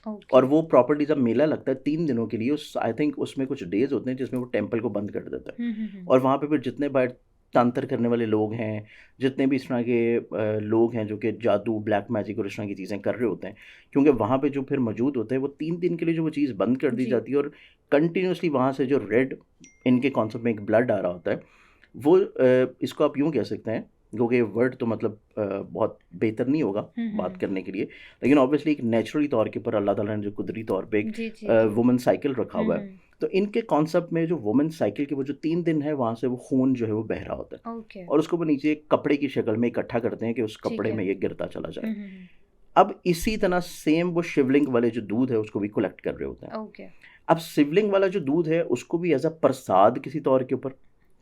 ओके। और वो प्रॉपर्टी जब मेला लगता है 3 दिनों के लिए, उस आई थिंक उसमें कुछ डेज़ होते हैं जिसमें वो टेम्पल को बंद कर देता है। हुँ, हुँ, हुँ। और वहाँ पे फिर जितने बार तंत्र करने वाले लोग हैं, जितने भी इस तरह के लोग हैं जो कि जादू, ब्लैक मैजिक और इस तरह की चीज़ें कर रहे होते हैं, क्योंकि वहाँ पे जो फिर मौजूद होते हैं, वो 3 दिन के लिए जो वो चीज़ बंद कर दी जी। जाती है और कंटिन्यूअसली वहाँ से जो रेड इनके कॉन्सेप्ट में एक ब्लड आ रहा होता है, वो इसको आप यूँ कह सकते हैं, क्योंकि वर्ड तो मतलब बहुत बेहतर नहीं होगा हुँ, बात हुँ। करने के लिए, लेकिन ऑब्वियसली एक नेचुरली तौर के ऊपर अल्लाह ताला ने जो कुदरती तौर पे एक जी, जी, जी। वुमन साइकिल रखा हुँ, हुआ है, हुँ। तो इनके कॉन्सेप्ट में जो वुमन साइकिल के वो जो 3 दिन है, वहाँ से वो खून जो है वो बह रहा होता है ओके, और उसको वो नीचे एक कपड़े की शक्ल में इकट्ठा करते हैं कि उस ठीक कपड़े है। में ये गिरता चला जाए। हुँ, हुँ, हुँ। अब इसी तरह सेम वो शिवलिंग वाले जो दूध है उसको भी कलेक्ट कर रहे होते हैं। ओके। अब शिवलिंग वाला जो दूध है उसको भी एज़ अ प्रसाद किसी तौर के ऊपर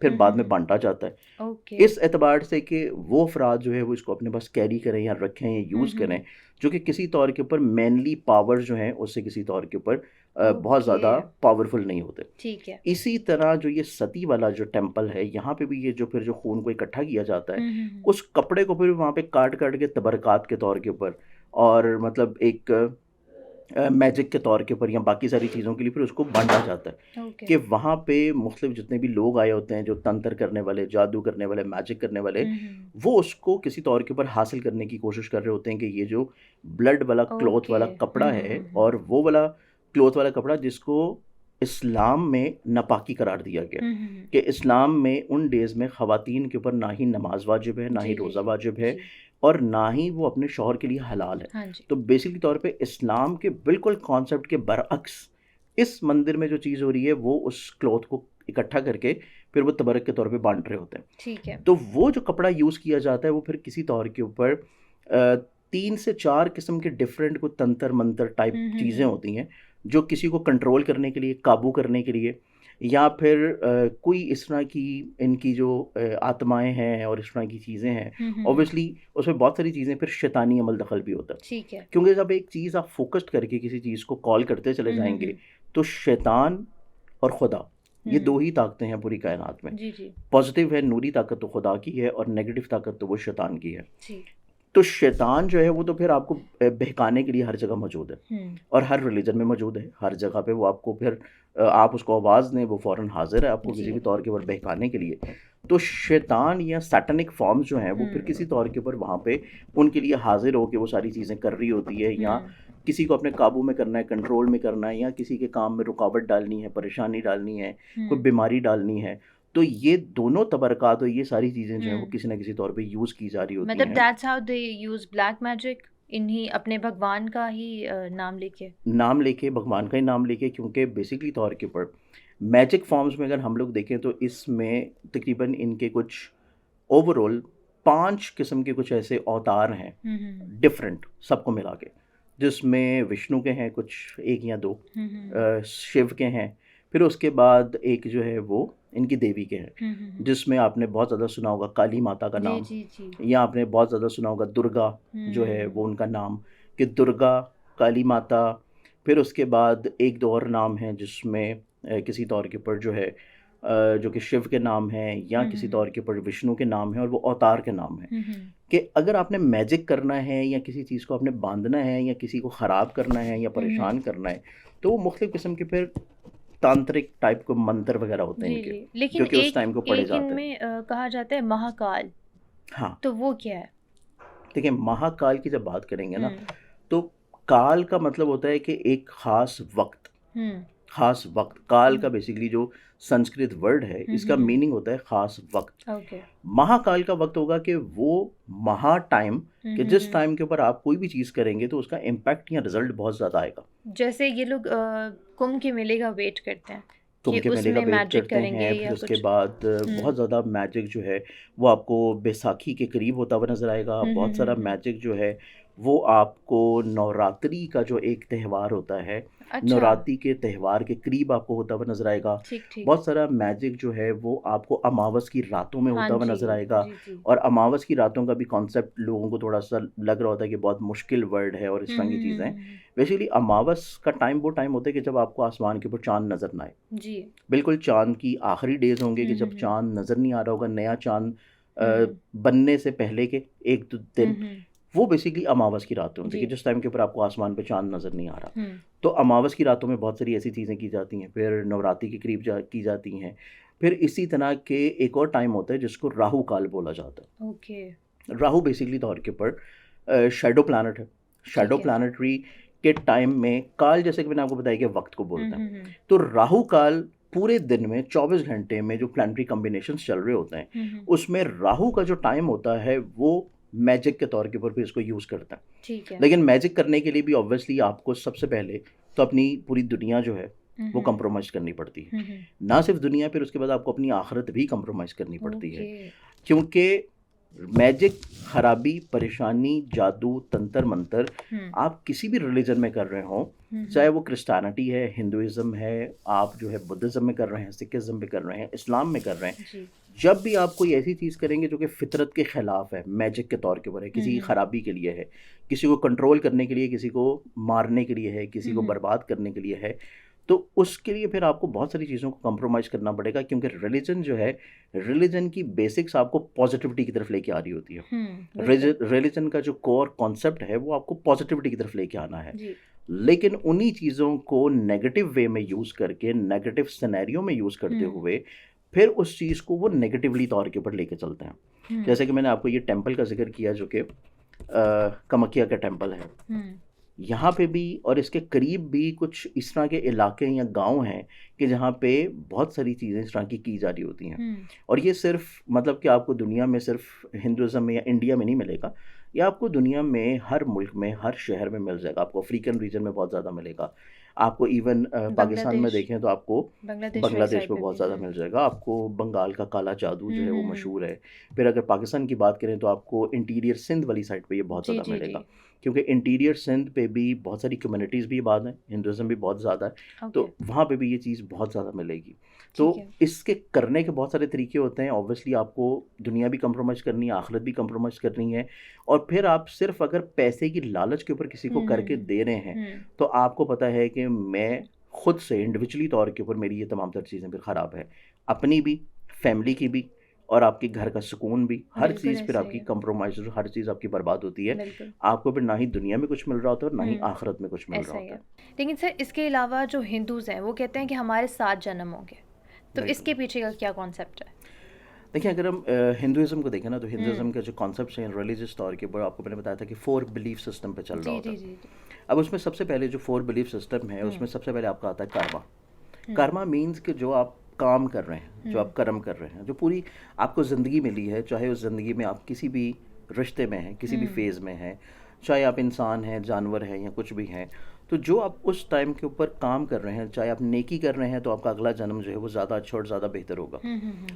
फिर हुँ, हुँ, बाद में हुँ। बाँटा जाता है। ओके। इस एतबार से कि वो अफ़राद जो है वो इसको अपने पास कैरी करें या रखें या हुँ, यूज़ हुँ, करें, हुँ। जो कि किसी तौर के ऊपर मैनली पावर्स जो हैं उससे किसी तौर के ऊपर बहुत ओके, ज़्यादा पावरफुल नहीं होते। ठीक है। इसी तरह जो ये सती वाला जो टेम्पल है, यहाँ पे भी ये जो फिर जो खून को इकट्ठा किया जाता है, हुँ, हुँ, हुँ। उस कपड़े को फिर वहाँ पे काट-काट के तबरकात के तौर के ऊपर और मतलब एक मैजिक के तौर के ऊपर या बाकी सारी चीज़ों के लिए फिर उसको बाँटा जाता है ओके। कि वहाँ पे मुख्तलिफ जितने भी लोग आए होते हैं, जो तंत्र करने वाले, जादू करने वाले, मैजिक करने वाले, हुँ, हुँ। वो उसको किसी तौर के ऊपर हासिल करने की कोशिश कर रहे होते हैं कि ये जो ब्लड वाला क्लॉथ ओके। वाला हुँ, कपड़ा हुँ, है हुँ, हुँ। और वो वाला क्लॉथ वाला कपड़ा जिसको इस्लाम में नापाकी करार दिया गया हुँ, हुँ, हुँ। कि इस्लाम में उन डेज़ में ख़वातीन के ऊपर ना ही नमाज़ वाजिब है, ना ही जी, जी, रोज़ा जी। वाजिब है जी। और ना ही वो अपने शौहर के लिए हलाल है। हाँ जी। तो बेसिकली तौर पे इस्लाम के बिल्कुल कॉन्सेप्ट के बरअक्स इस मंदिर में जो चीज़ हो रही है वो उस क्लॉथ को इकट्ठा करके फिर वो तबरक के तौर पे बाँट रहे होते हैं। ठीक है। तो वो जो कपड़ा यूज़ किया जाता है वो फिर किसी तौर के ऊपर 3 से 4 किस्म के डिफरेंट को तंत्र-मंत्र टाइप हुँ, हुँ, चीज़ें हुँ। होती हैं, जो किसी को कंट्रोल करने के लिए, काबू करने के लिए या फिर कोई इस तरह की इनकी जो आत्माएँ हैं और इस तरह की चीज़ें हैं, हुँ, हुँ, हुँ। ऑब्वियसली उसमें बहुत सारी चीज़ें फिर शैतानी अमल दखल भी होता है। ठीक है। क्योंकि जब एक चीज़ आप फ़ोकस्ड करके किसी चीज़ को कॉल करते चले हुँ, हुँ, जाएँगे, हुँ। तो शैतान और खुदा ये दो ही ताकतें हैं पूरी कायनात में। जी जी पॉजिटिव है, नूरी ताकत तो खुदा की है, और नेगेटिव ताकत तो वो शैतान की है। जी। तो शैतान जो है वो तो फिर आपको बहकाने के लिए हर जगह मौजूद है, और हर रिलीजन में मौजूद है, हर जगह पे वो आपको फिर आप उसको आवाज़ दें वो फ़ौरन हाजिर है आपको किसी भी तौर के ऊपर बहकाने के लिए। तो शैतान या सैटनिक फॉर्म्स जो हैं वो फिर किसी तौर के ऊपर वहाँ पे उनके लिए हाजिर हो के वो सारी चीज़ें कर रही होती है, या किसी को अपने काबू में करना है, कंट्रोल में करना है, या किसी के काम में रुकावट डालनी है, परेशानी डालनी है, कोई बीमारी डालनी है। तो ये दोनों तबरकात और ये सारी चीज़ें जो हैं वो किसी ना किसी तौर पे यूज़ की जा रही होती मतलब हैं। That's how they use black magic, इन्हीं अपने भगवान का ही नाम लेके भगवान का ही नाम लेके, क्योंकि बेसिकली तौर के ऊपर मैजिक फॉर्म्स में अगर हम लोग देखें तो इसमें तकरीबन इनके कुछ ओवरऑल 5 किस्म के कुछ ऐसे अवतार हैं डिफरेंट सबको मिला के, जिसमें विष्णु के हैं कुछ 1 या 2, शिव के हैं, फिर उसके बाद एक जो है वो इनकी देवी के हैं, जिसमें आपने बहुत ज़्यादा सुना होगा काली माता का नाम, या आपने बहुत ज़्यादा सुना होगा दुर्गा जो है वो उनका नाम, कि दुर्गा, काली माता। फिर उसके बाद एक दो और नाम है जिसमें किसी तौर के ऊपर जो है जो कि शिव के नाम हैं, या किसी तौर के ऊपर विष्णु के नाम हैं, और वो अवतार के नाम हैं। कि अगर आपने मैजिक करना है, या किसी चीज़ को आपने बांधना है, या किसी को ख़राब करना है, या परेशान करना है, तो वो मुख्तलिफ़ किस्म के फिर तांत्रिक टाइप के मंत्र वगैरह होते हैं इनके, लेकिन जो कि उस टाइम को पढ़े जाते हैं। इनमें कहा जाता है महाकाल, हाँ, तो वो क्या है? देखिए महाकाल की जब बात करेंगे ना, तो काल का मतलब होता है कि एक ख़ास वक्त, ख़ास वक्त। काल का बेसिकली जो संस्कृत वर्ड है इसका मीनिंग होता है ख़ास वक्त। महाकाल का वक्त होगा कि वो महा टाइम, कि जिस टाइम के ऊपर आप कोई भी चीज़ करेंगे तो उसका इम्पैक्ट या रिजल्ट बहुत ज़्यादा आएगा। जैसे ये लोग कुंभ के मेले का वेट करते हैं कुंभ के मेले का वेट करते हैं, फिर उसके बाद बहुत ज़्यादा मैजिक जो है वो आपको बैसाखी के करीब होता हुआ नज़र आएगा। बहुत सारा मैजिक जो है वो आपको नवरात्रि का जो एक त्यौहार होता है, नवरात्रि के त्यौहार के करीब आपको होता हुआ नजर आएगा। बहुत सारा मैजिक जो है वो आपको अमावस की रातों में होता हुआ नजर आएगा। और अमावस की रातों का भी कॉन्सेप्ट लोगों को थोड़ा सा लग रहा होता है कि बहुत मुश्किल वर्ड है और इस तरह की चीज़ें। बेसिकली अमावस का टाइम वो टाइम होता है कि जब आपको आसमान के ऊपर चांद नजर ना आए। जी बिल्कुल चांद की आखिरी डेज होंगे कि जब चांद नजर नहीं आ रहा होगा, नया चांद बनने से पहले के 1-2 दिन, वो बेसिकली अमावस की रात होती है कि जिस टाइम के ऊपर आपको आसमान पे चांद नज़र नहीं आ रहा। तो अमावस की रातों में बहुत सारी ऐसी चीज़ें की जाती हैं, फिर नवरात्रि के करीब की जाती हैं। फिर इसी तरह के एक और टाइम होता है जिसको राहु काल बोला जाता है। राहु बेसिकली तौर के ऊपर शैडो प्लैनेट है। शैडो प्लैनेटरी के टाइम में काल, जैसे कि मैंने आपको बताया कि वक्त को बोलते हैं, तो राहु काल पूरे दिन में 24 घंटे में जो प्लैनेटरी कॉम्बिनेशंस चल रहे होते हैं उसमें राहु का जो टाइम होता है वो मैजिक के तौर के ऊपर भी इसको यूज़ करता है। ठीक है। लेकिन मैजिक करने के लिए भी ऑब्वियसली आपको सबसे पहले तो अपनी पूरी दुनिया जो है वो कंप्रोमाइज़ करनी पड़ती है। ना सिर्फ दुनिया, फिर उसके बाद आपको अपनी आखिरत भी कंप्रोमाइज़ करनी पड़ती है, क्योंकि मैजिक, खराबी, परेशानी, जादू, तंत्र मंत्र आप किसी भी रिलीजन में कर रहे हो, चाहे वो क्रिस्टियनिटी है, हिंदुइज्म है, आप जो है बुद्धिज़्म में कर रहे हैं, सिखिज़्म में कर रहे हैं, इस्लाम में कर रहे हैं, जब भी आप कोई ऐसी चीज़ करेंगे जो कि फितरत के ख़िलाफ़ है, मैजिक के तौर के ऊपर है, किसी की ख़राबी के लिए है, किसी को कंट्रोल करने के लिए, किसी को मारने के लिए है, किसी को बर्बाद करने के लिए है, तो उसके लिए फिर आपको बहुत सारी चीज़ों को कंप्रोमाइज़ करना पड़ेगा, क्योंकि रिलीजन जो है, रिलीजन की बेसिक्स आपको पॉजिटिविटी की तरफ लेके आ रही होती है। रिलीजन का जो कोर कॉन्सेप्ट है वो आपको पॉजिटिविटी की तरफ लेके आना है। लेकिन उन्हीं चीज़ों को नेगेटिव वे में यूज़ करके, नेगेटिव सिनेरियो में यूज़ करते हुए फिर उस चीज़ को वो नेगेटिवली तौर के ऊपर लेके चलते हैं। जैसे कि मैंने आपको ये टेंपल का जिक्र किया जो कि कामाख्या का टेंपल है, यहाँ पे भी और इसके करीब भी कुछ इस तरह के इलाके या गांव हैं कि जहाँ पे बहुत सारी चीज़ें इस तरह की जा रही होती हैं। और ये सिर्फ मतलब कि आपको दुनिया में सिर्फ हिंदुज़म में या इंडिया में नहीं मिलेगा, ये आपको दुनिया में हर मुल्क में, हर शहर में मिल जाएगा। आपको अफ्रीकन रीजन में बहुत ज़्यादा मिलेगा, आपको इवन पाकिस्तान में देखें तो आपको बांग्लादेश में बहुत ज़्यादा मिल जाएगा। आपको बंगाल का काला जादू जो है वो मशहूर है। फिर अगर पाकिस्तान की बात करें तो आपको इंटीरियर सिंध वाली साइड पे ये बहुत ज़्यादा मिलेगा, क्योंकि इंटीरियर सिंध पे भी बहुत सारी कम्युनिटीज़ भी आबाद हैं, हिंदुज़म भी बहुत ज़्यादा है, तो वहाँ पे भी ये चीज़ बहुत ज़्यादा मिलेगी। तो इसके करने के बहुत सारे तरीके होते हैं। ऑब्वियसली आपको दुनिया भी कंप्रोमाइज़ करनी है, आखिरत भी कंप्रोमाइज़ करनी है, और फिर आप सिर्फ अगर पैसे की लालच के ऊपर किसी को करके दे रहे हैं तो आपको पता है कि मैं खुद से इंडिविजुअली तौर के ऊपर मेरी ये तमाम तर चीज़ें फिर ख़राब है, अपनी भी, फैमिली की भी, और आपके घर का सुकून भी, हर बिल्कुल चीज़ फिर ऐसा ही आपकी है। कंप्रोमाइज़, हर चीज़ आपकी बर्बाद होती है। बिल्कुल। आपको फिर ना ही दुनिया में कुछ मिल रहा होता है और ना ही हुँ, आखिरत में कुछ मिल रहा ऐसा ही होता है। है। लेकिन सर इसके अलावा जो हिंदूज़ हैं वो कहते हैं कि हमारे 7 जन्म होंगे, तो बिल्कुल। इसके पीछे का क्या कॉन्सेप्ट है? देखिए, अगर हम हिंदुइज़्म को देखें ना, तो हुँ। हिंदुइज़्म के जो कॉन्सेप्ट्स हैं रिलीजियस तौर के ऊपर, आपको मैंने बताया था कि 4 बिलीफ सिस्टम पे चल रहा जी, होता जी, है। जी, जी। अब उसमें सबसे पहले जो 4 बिलीफ सिस्टम है, उसमें सबसे पहले आपका आता है कर्मा। कर्मा मीन्स कि जो आप काम कर रहे हैं, जो आप कर्म कर रहे हैं, जो पूरी आपको ज़िंदगी मिली है, चाहे उस ज़िंदगी में आप किसी भी रिश्ते में हैं, किसी भी फेज़ में हैं, चाहे आप इंसान हैं, जानवर हैं या कुछ भी हैं, तो जो आप उस टाइम के ऊपर काम कर रहे हैं, चाहे आप नेकी कर रहे हैं, तो आपका अगला जन्म जो है वो ज़्यादा अच्छा और ज़्यादा बेहतर होगा।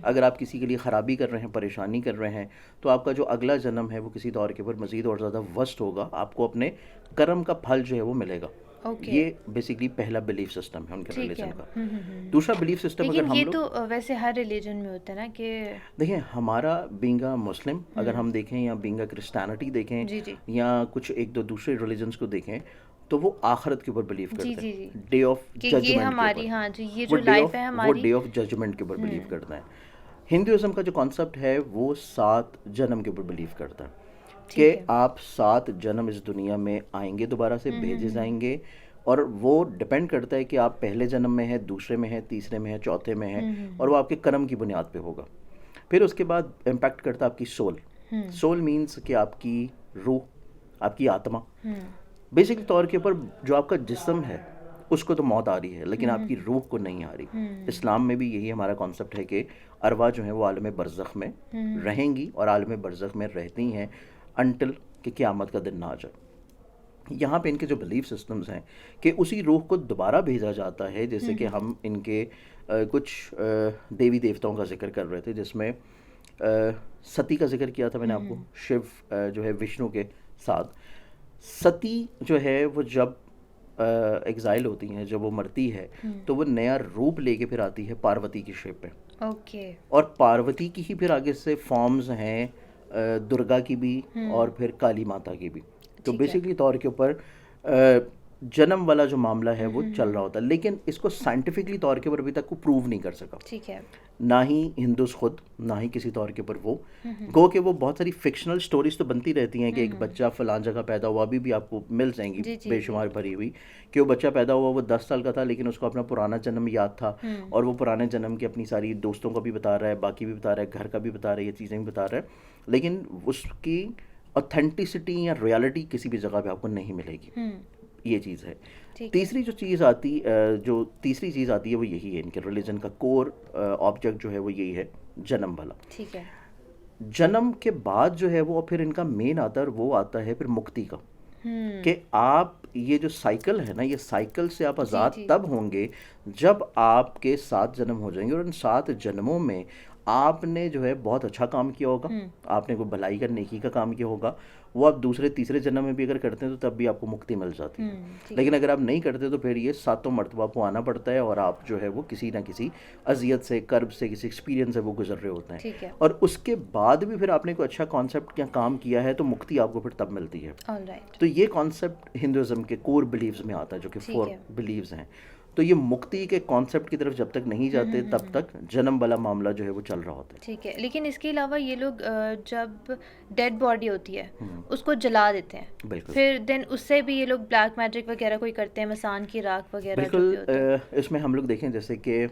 अगर आप किसी के लिए ख़राबी कर रहे हैं, परेशानी कर रहे हैं, तो आपका जो अगला जन्म है वो किसी तौर के ऊपर मज़ीद और ज़्यादा वर्स्ट होगा, आपको अपने कर्म का फल जो है वो मिलेगा। ओके। ये बेसिकली पहला बिलीफ सिस्टम है उनके ठीक रिलीजन है। का। दूसरा बिलीफ सिस्टम अगर लेकिन हम ये लोग तो वैसे हर रिलीजन में होता है ना कि देखिए, हमारा बीइंग अ मुस्लिम अगर हम देखें, या बीइंग अ क्रिश्चियनिटी देखें, जी, जी। या कुछ एक दो दूसरे रिलीजन्स को देखें, तो वो आखिरत के ऊपर बिलीव जी, करते जी, हैं, जी। डे ऑफ कि ये जजमेंट के हमारी ऊपर। हाँ जी, ये वो जो डे लाइफ ऑफ है वो हमारी डे ऑफ जजमेंट के ऊपर बिलीव करते हैं। हिंदुइज्म का जो कॉन्सेप्ट है वो 7 जन्म के ऊपर बिलीव करता है कि ठीक है। आप 7 जन्म इस दुनिया में आएंगे, दोबारा से भेजे जाएंगे, और वो डिपेंड करता है कि आप पहले जन्म में हैं, दूसरे में हैं, तीसरे में हैं, चौथे में हैं, और वो आपके कर्म की बुनियाद पे होगा। फिर उसके बाद इम्पैक्ट करता है आपकी सोल। सोल मीन्स कि आपकी रूह, आपकी आत्मा। बेसिक तौर के ऊपर जो आपका जिस्म है उसको तो मौत आ रही है, लेकिन आपकी रूह को नहीं आ रही। इस्लाम में भी यही हमारा कॉन्सेप्ट है कि अरवाह जो है वो आलम बरज़ख में रहेंगी, और आलम बरज़ख में रहती हैं अनटिल कि क़यामत का दिन ना आ जाए। यहाँ पे इनके जो बिलीफ सिस्टम्स हैं कि उसी रूह को दोबारा भेजा जाता है, जैसे कि हम इनके कुछ देवी देवताओं का जिक्र कर रहे थे, जिसमें सती का जिक्र किया था मैंने आपको। शिव जो है विष्णु के साथ, सती जो है वो जब एग्जाइल होती हैं, जब वो मरती है, तो वो नया रूप लेके फिर आती है पार्वती की शेप पे। ओके। और पार्वती की ही फिर आगे से फॉर्म्स हैं दुर्गा की भी और फिर काली माता की भी। तो ठीक है। बेसिकली तौर के ऊपर जन्म वाला जो मामला है वो चल रहा होता है, लेकिन इसको साइंटिफिकली तौर के ऊपर अभी तक को प्रूव नहीं कर सका। ठीक है। ना ही हिंदूज खुद, ना ही किसी तौर के ऊपर वो गो के वो बहुत सारी फिक्शनल स्टोरीज तो बनती रहती हैं कि एक बच्चा फलां जगह पैदा हुआ, अभी भी आपको मिल जाएंगी जी, जी, बेशुमार भरी हुई, कि वो बच्चा पैदा हुआ, वो 10 साल का था, लेकिन उसको अपना पुराना जन्म याद था, और वो पुराने जन्म की अपनी सारी दोस्तों को भी बता रहा है, बाकी भी बता रहा है, घर का भी बता रहा है, ये चीज़ें भी बता रहा है, लेकिन उसकी ऑथेंटिसिटी या रियलिटी किसी भी जगह पे आपको नहीं मिलेगी। ये चीज़ है। तीसरी जो चीज़ आती जो तीसरी चीज़ आती है वो यही है, इनके रिलीजन का कोर ऑब्जेक्ट जो है वो यही है, जन्म वाला। ठीक है। जन्म के बाद जो है वो फिर इनका मेन आता है, वो आता है फिर मुक्ति का, कि आप ये जो साइकिल है ना, ये साइकिल से आप आज़ाद तब होंगे जब आपके 7 जन्म हो जाएंगे, और इन 7 जन्मों में आपने जो है बहुत अच्छा काम किया होगा, आपने कोई भलाई का, नेकी का काम किया होगा, वो आप दूसरे तीसरे जन्म में भी अगर करते हैं तो तब भी आपको मुक्ति मिल जाती है। लेकिन अगर आप नहीं करते तो फिर ये 7 मरतबा आपको आना पड़ता है, और आप जो है वो किसी ना किसी अजियत से, कर्ब से, किसी एक्सपीरियंस से वो गुजर रहे होते हैं। ठीक है। और उसके बाद भी फिर आपने कोई अच्छा कॉन्सेप्ट या काम किया है तो मुक्ति आपको फिर तब मिलती है। ऑलराइट। तो ये कॉन्सेप्ट हिंदुइज्म के कोर बिलीव्स में आता है, जो कि 4 बिलीव्स हैं। तो ये मुक्ति के कॉन्सेप्ट की तरफ जब तक नहीं जाते तब तक जन्म वाला मामला जो है वो चल रहा होता है। ठीक है। लेकिन इसके अलावा ये लोग जब डेड बॉडी होती है उसको जला देते हैं, बिल्कुल। फिर देन उससे भी ये लोग ब्लैक मैजिक वगैरह कोई करते हैं, मसान की राख वगैरह जो भी होता है। बिल्कुल। इसमें हम लोग देखें जैसे कि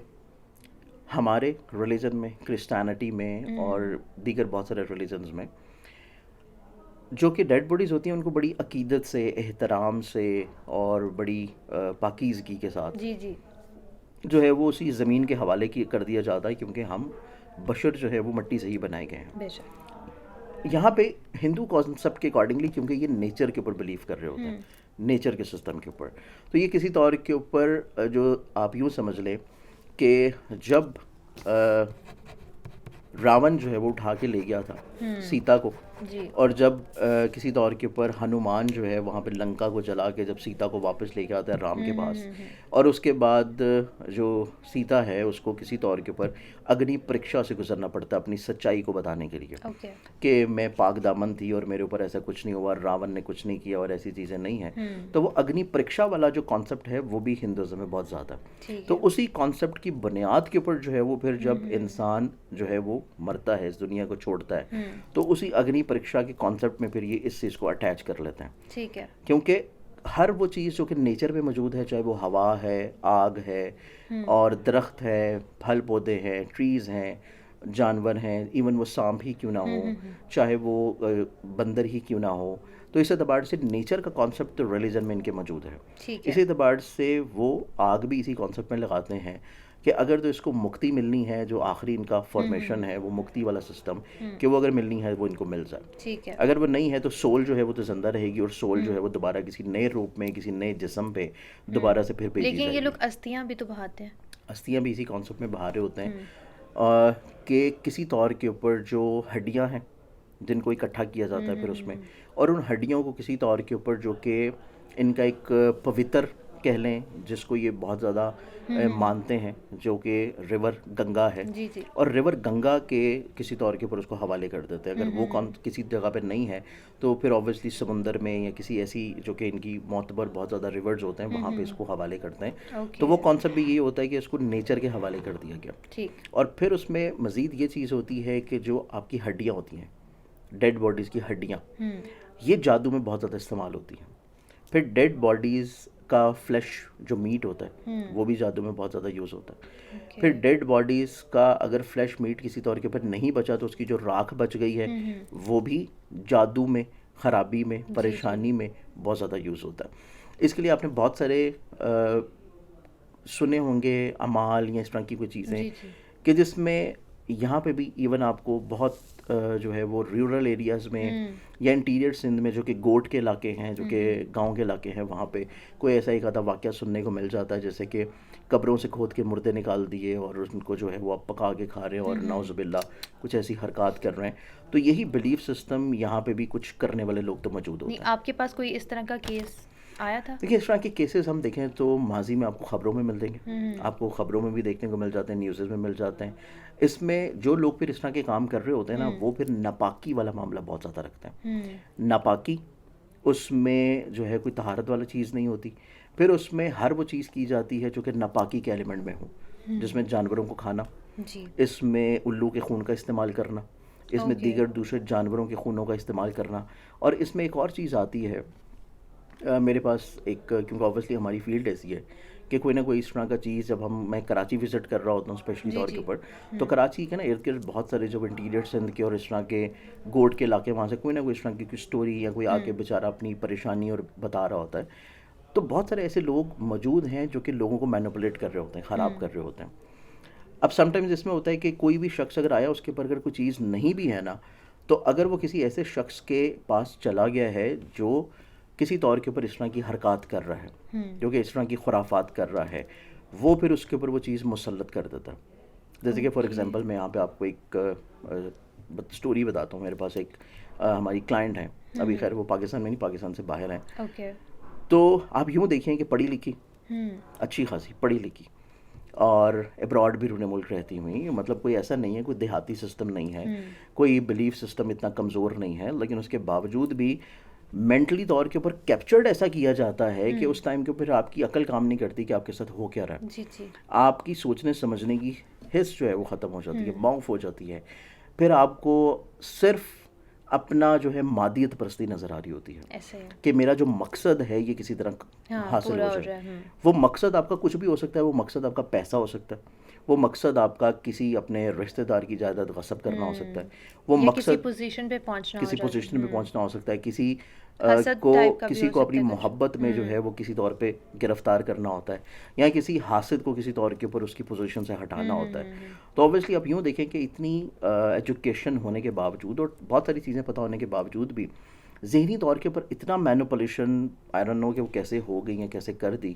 हमारे रिलीजन में, क्रिश्चियनिटी में और दीगर बहुत सारे रिलीजन्स में, जो कि डेड बॉडीज़ होती हैं उनको बड़ी अकीदत से, एहतराम से और बड़ी पाकीज़गी के साथ जी, जी। जो है वो उसी ज़मीन के हवाले की कर दिया जाता है, क्योंकि हम बशर जो है वो मिट्टी से ही बनाए गए हैं। बेशक। यहाँ पे हिंदू कॉन्सेप्ट के अकॉर्डिंगली, क्योंकि ये नेचर के ऊपर बिलीव कर रहे होते हैं, नेचर के सिस्टम के ऊपर, तो ये किसी तौर के ऊपर जो आप यूँ समझ लें कि जब रावण जो है वो उठा के ले गया था सीता को जी। और जब किसी तौर के ऊपर हनुमान जो है वहाँ पे लंका को जला के जब सीता को वापस लेके आता है राम के पास, हम्म। और उसके बाद जो सीता है उसको किसी तौर के ऊपर अग्नि परीक्षा से गुजरना पड़ता है अपनी सच्चाई को बताने के लिए ओके। कि मैं पाक दामन थी और मेरे ऊपर ऐसा कुछ नहीं हुआ, रावण ने कुछ नहीं किया और ऐसी चीज़ें नहीं हैं। तो वो अग्नि परीक्षा वाला जो कॉन्सेप्ट है वो भी हिंदुज़म में बहुत ज़्यादा है। ठीक तो है। उसी कॉन्सेप्ट की बुनियाद के ऊपर जो है वो फिर जब इंसान जो है वो मरता है, इस दुनिया को छोड़ता है, तो उसी अग्नि परीक्षा के कॉन्सेप्ट में फिर ये इस चीज़ को अटैच कर लेते हैं। ठीक है। क्योंकि हर वो चीज़ जो कि नेचर में मौजूद है, चाहे वो हवा है, आग है, और दरख्त है, फल पौधे हैं, ट्रीज़ हैं, जानवर हैं, इवन वो सांप ही क्यों ना हो, चाहे वो बंदर ही क्यों ना हो, तो इस एतबार से नेचर का कॉन्सेप्ट तो रिलीजन में इनके मौजूद है। ठीक है। इसी एतबार से वो आग भी इसी कॉन्सेप्ट में लगाते हैं कि अगर तो इसको मुक्ति मिलनी है, जो आखिरी इनका फॉर्मेशन है वो मुक्ति वाला सिस्टम, कि वो अगर मिलनी है वो इनको मिल जाए। ठीक है। अगर वो नहीं है तो सोल जो है वो तो ज़िंदा रहेगी, और सोल जो है वो दोबारा किसी नए रूप में, किसी नए जिस्म पे दोबारा से फिर भेजी लेकिन ये जाएगी। लोग अस्थियां भी तो बहाते हैं। अस्थियाँ भी इसी कॉन्सेप्ट में बाहर होते हैं कि किसी तौर के ऊपर जो हड्डियाँ हैं जिनको इकट्ठा किया जाता है फिर उसमें, और उन हड्डियों को किसी तौर के ऊपर जो कि इनका एक पवित्र कह लें, जिसको ये बहुत ज़्यादा मानते हैं, जो कि रिवर गंगा है, जी जी। और रिवर गंगा के किसी तौर के ऊपर उसको हवाले कर देते हैं। अगर वो किसी जगह पे नहीं है तो फिर ऑब्वियसली समुंदर में या किसी ऐसी जो कि इनकी मोतबर बहुत ज़्यादा रिवर्स होते हैं वहाँ पे इसको हवाले करते हैं। तो वो कॉन्सेप्ट भी ये होता है कि इसको नेचर के हवाले कर दिया गया। ठीक। और फिर उसमें मज़ीद ये चीज़ होती है कि जो आपकी हड्डियाँ होती हैं, डेड बॉडीज़ की हड्डियाँ, ये जादू में बहुत ज़्यादा इस्तेमाल होती हैं। फिर डेड बॉडीज़ का फ्लैश जो मीट होता है वो भी जादू में बहुत ज़्यादा यूज़ होता है। फिर डेड बॉडीज़ का अगर फ्लैश मीट किसी तौर के ऊपर नहीं बचा तो उसकी जो राख बच गई है वो भी जादू में, ख़राबी में, परेशानी में बहुत ज़्यादा यूज़ होता है। इसके लिए आपने बहुत सारे सुने होंगे अमाल या इस तरह की कोई चीज़ें कि जिसमें यहाँ पे भी इवन आपको बहुत जो है वो रूरल एरियाज़ में या इंटीरियर सिंध में जो कि गोट के इलाके हैं, जो कि गांव के इलाके हैं, वहाँ पे कोई ऐसा एक आधा वाक़या सुनने को मिल जाता है, जैसे कि कब्रों से खोद के मुर्दे निकाल दिए और उनको जो है वो आप पका के खा रहे हैं और नाउज़ुबिल्लाह कुछ ऐसी हरकत कर रहे हैं। तो यही बिलीफ सिस्टम यहाँ पे भी कुछ करने वाले लोग तो मौजूद होते हैं। आपके पास कोई इस तरह का केस आया था? देखिए, इस तरह के केसेस हम देखें तो माजी में आपको ख़बरों में मिल देंगे, आपको ख़बरों में भी देखने को मिल जाते हैं, न्यूज़ में मिल जाते हैं। इसमें जो लोग फिर इस तरह के काम कर रहे होते हैं ना, वो फिर नापाकी वाला मामला बहुत ज़्यादा रखते हैं। नापाकी, उसमें जो है कोई तहारत वाला चीज़ नहीं होती। फिर उसमें हर वो चीज़ की जाती है जो कि नापाकी के एलिमेंट में हो, जिसमें जानवरों को खाना, इसमें उल्लू के खून का इस्तेमाल करना, इसमें दीगर दूसरे जानवरों के खूनों का इस्तेमाल करना, और इसमें एक और चीज़ आती है मेरे पास एक, क्योंकि ऑब्वियसली हमारी फील्ड ऐसी है कि कोई ना कोई इस तरह का चीज़, जब मैं कराची विज़िट कर रहा होता हूँ स्पेशली तौर के ऊपर, तो कराची के ना इर्द गिर्द बहुत सारे जो इंटीरियर सिंध के और इस तरह के गोट के इलाके, वहाँ से कोई ना कोई इस तरह की कोई स्टोरी या कोई आके बेचारा अपनी परेशानी और बता रहा होता है। तो बहुत सारे ऐसे लोग मौजूद हैं जो कि लोगों को मैनिपुलेट कर रहे होते हैं, ख़राब कर रहे होते हैं। अब समटाइम्स इसमें होता है कि कोई भी शख्स अगर आया, उसके ऊपर अगर कोई चीज़ नहीं भी है ना, तो अगर वो किसी ऐसे शख्स के पास चला गया है जो किसी तौर के ऊपर इस तरह की हरकत कर रहा है, जो कि इस तरह की खुराफात कर रहा है, वो फिर उसके ऊपर वो चीज़ मुसल्लत कर देता है। जैसे कि फॉर एग्जांपल मैं यहाँ पे आपको एक स्टोरी बताता हूँ। मेरे पास एक हमारी क्लाइंट है, अभी खैर वो पाकिस्तान में नहीं, पाकिस्तान से बाहर हैं। तो आप यूँ देखिए कि पढ़ी लिखी, अच्छी खासी पढ़ी लिखी, और अब्रॉड भी रूने मुल्क रहती हुई, मतलब कोई ऐसा नहीं है, कोई देहाती सिस्टम नहीं है, कोई बिलीफ सिस्टम इतना कमज़ोर नहीं है, लेकिन उसके बावजूद भी मेंटली तौर के ऊपर कैप्चर्ड ऐसा किया जाता है कि उस टाइम के ऊपर आपकी अकल काम नहीं करती कि आपके साथ हो क्या रहा है। आपकी सोचने समझने की हिस्स जो है वो ख़त्म हो जाती है, मौफ हो जाती है। फिर आपको सिर्फ अपना जो है मादियत परस्ती नज़र आ रही होती है कि मेरा जो मकसद है ये किसी तरह हासिल हो जाए। वो मकसद आपका कुछ भी हो सकता है, वो मकसद आपका पैसा हो सकता है, वो मकसद आपका किसी अपने रिश्तेदार की जायदाद गस्ब करना हो सकता है, वो मकसद किसी पोजीशन पे पहुंचना हो सकता है, किसी को अपनी मोहब्बत में जो है वो किसी तौर पे गिरफ्तार करना होता है, या किसी हासिद को किसी तौर के ऊपर उसकी पोजीशन से हटाना होता है। तो ऑब्वियसली आप यूँ देखें कि इतनी एजुकेशन होने के बावजूद और बहुत सारी चीज़ें पता होने के बावजूद भी ज़हनी तौर के ऊपर इतना मैनिपुलेशन, आई डोंट नो कि वो कैसे हो गई हैं, कैसे कर दी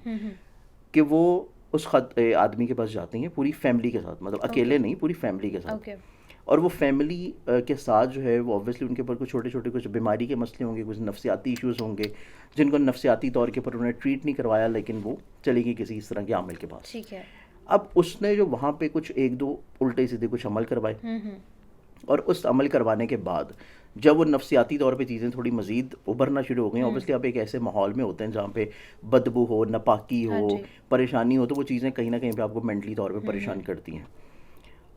कि वो उस आदमी के पास जाती हैं पूरी फैमिली के साथ, मतलब अकेले नहीं, पूरी फैमिली के साथ, और वो फैमिली के साथ जो है वो ऑब्वियसली उनके ऊपर कुछ छोटे छोटे कुछ बीमारी के मसले होंगे, कुछ नफसियाती इश्यूज़ होंगे जिनको नफसियाती तौर के ऊपर उन्होंने ट्रीट नहीं करवाया, लेकिन वो चली गई किसी इस तरह के आमिल के पास। ठीक है। अब उसने जो वहाँ पे कुछ एक दो उल्टे सीधे कुछ अमल करवाए, और उस अमल करवाने के बाद जब वो नफसियाती तौर पे चीज़ें थोड़ी मज़ीद उभरना शुरू हो गई, ऑब्वियसली आप एक ऐसे माहौल में होते हैं जहाँ पे बदबू हो, नापाकी हाँ हो, जी। परेशानी हो, तो वो चीज़ें कहीं ना कहीं पे आपको मेंटली तौर पे परेशान करती हैं।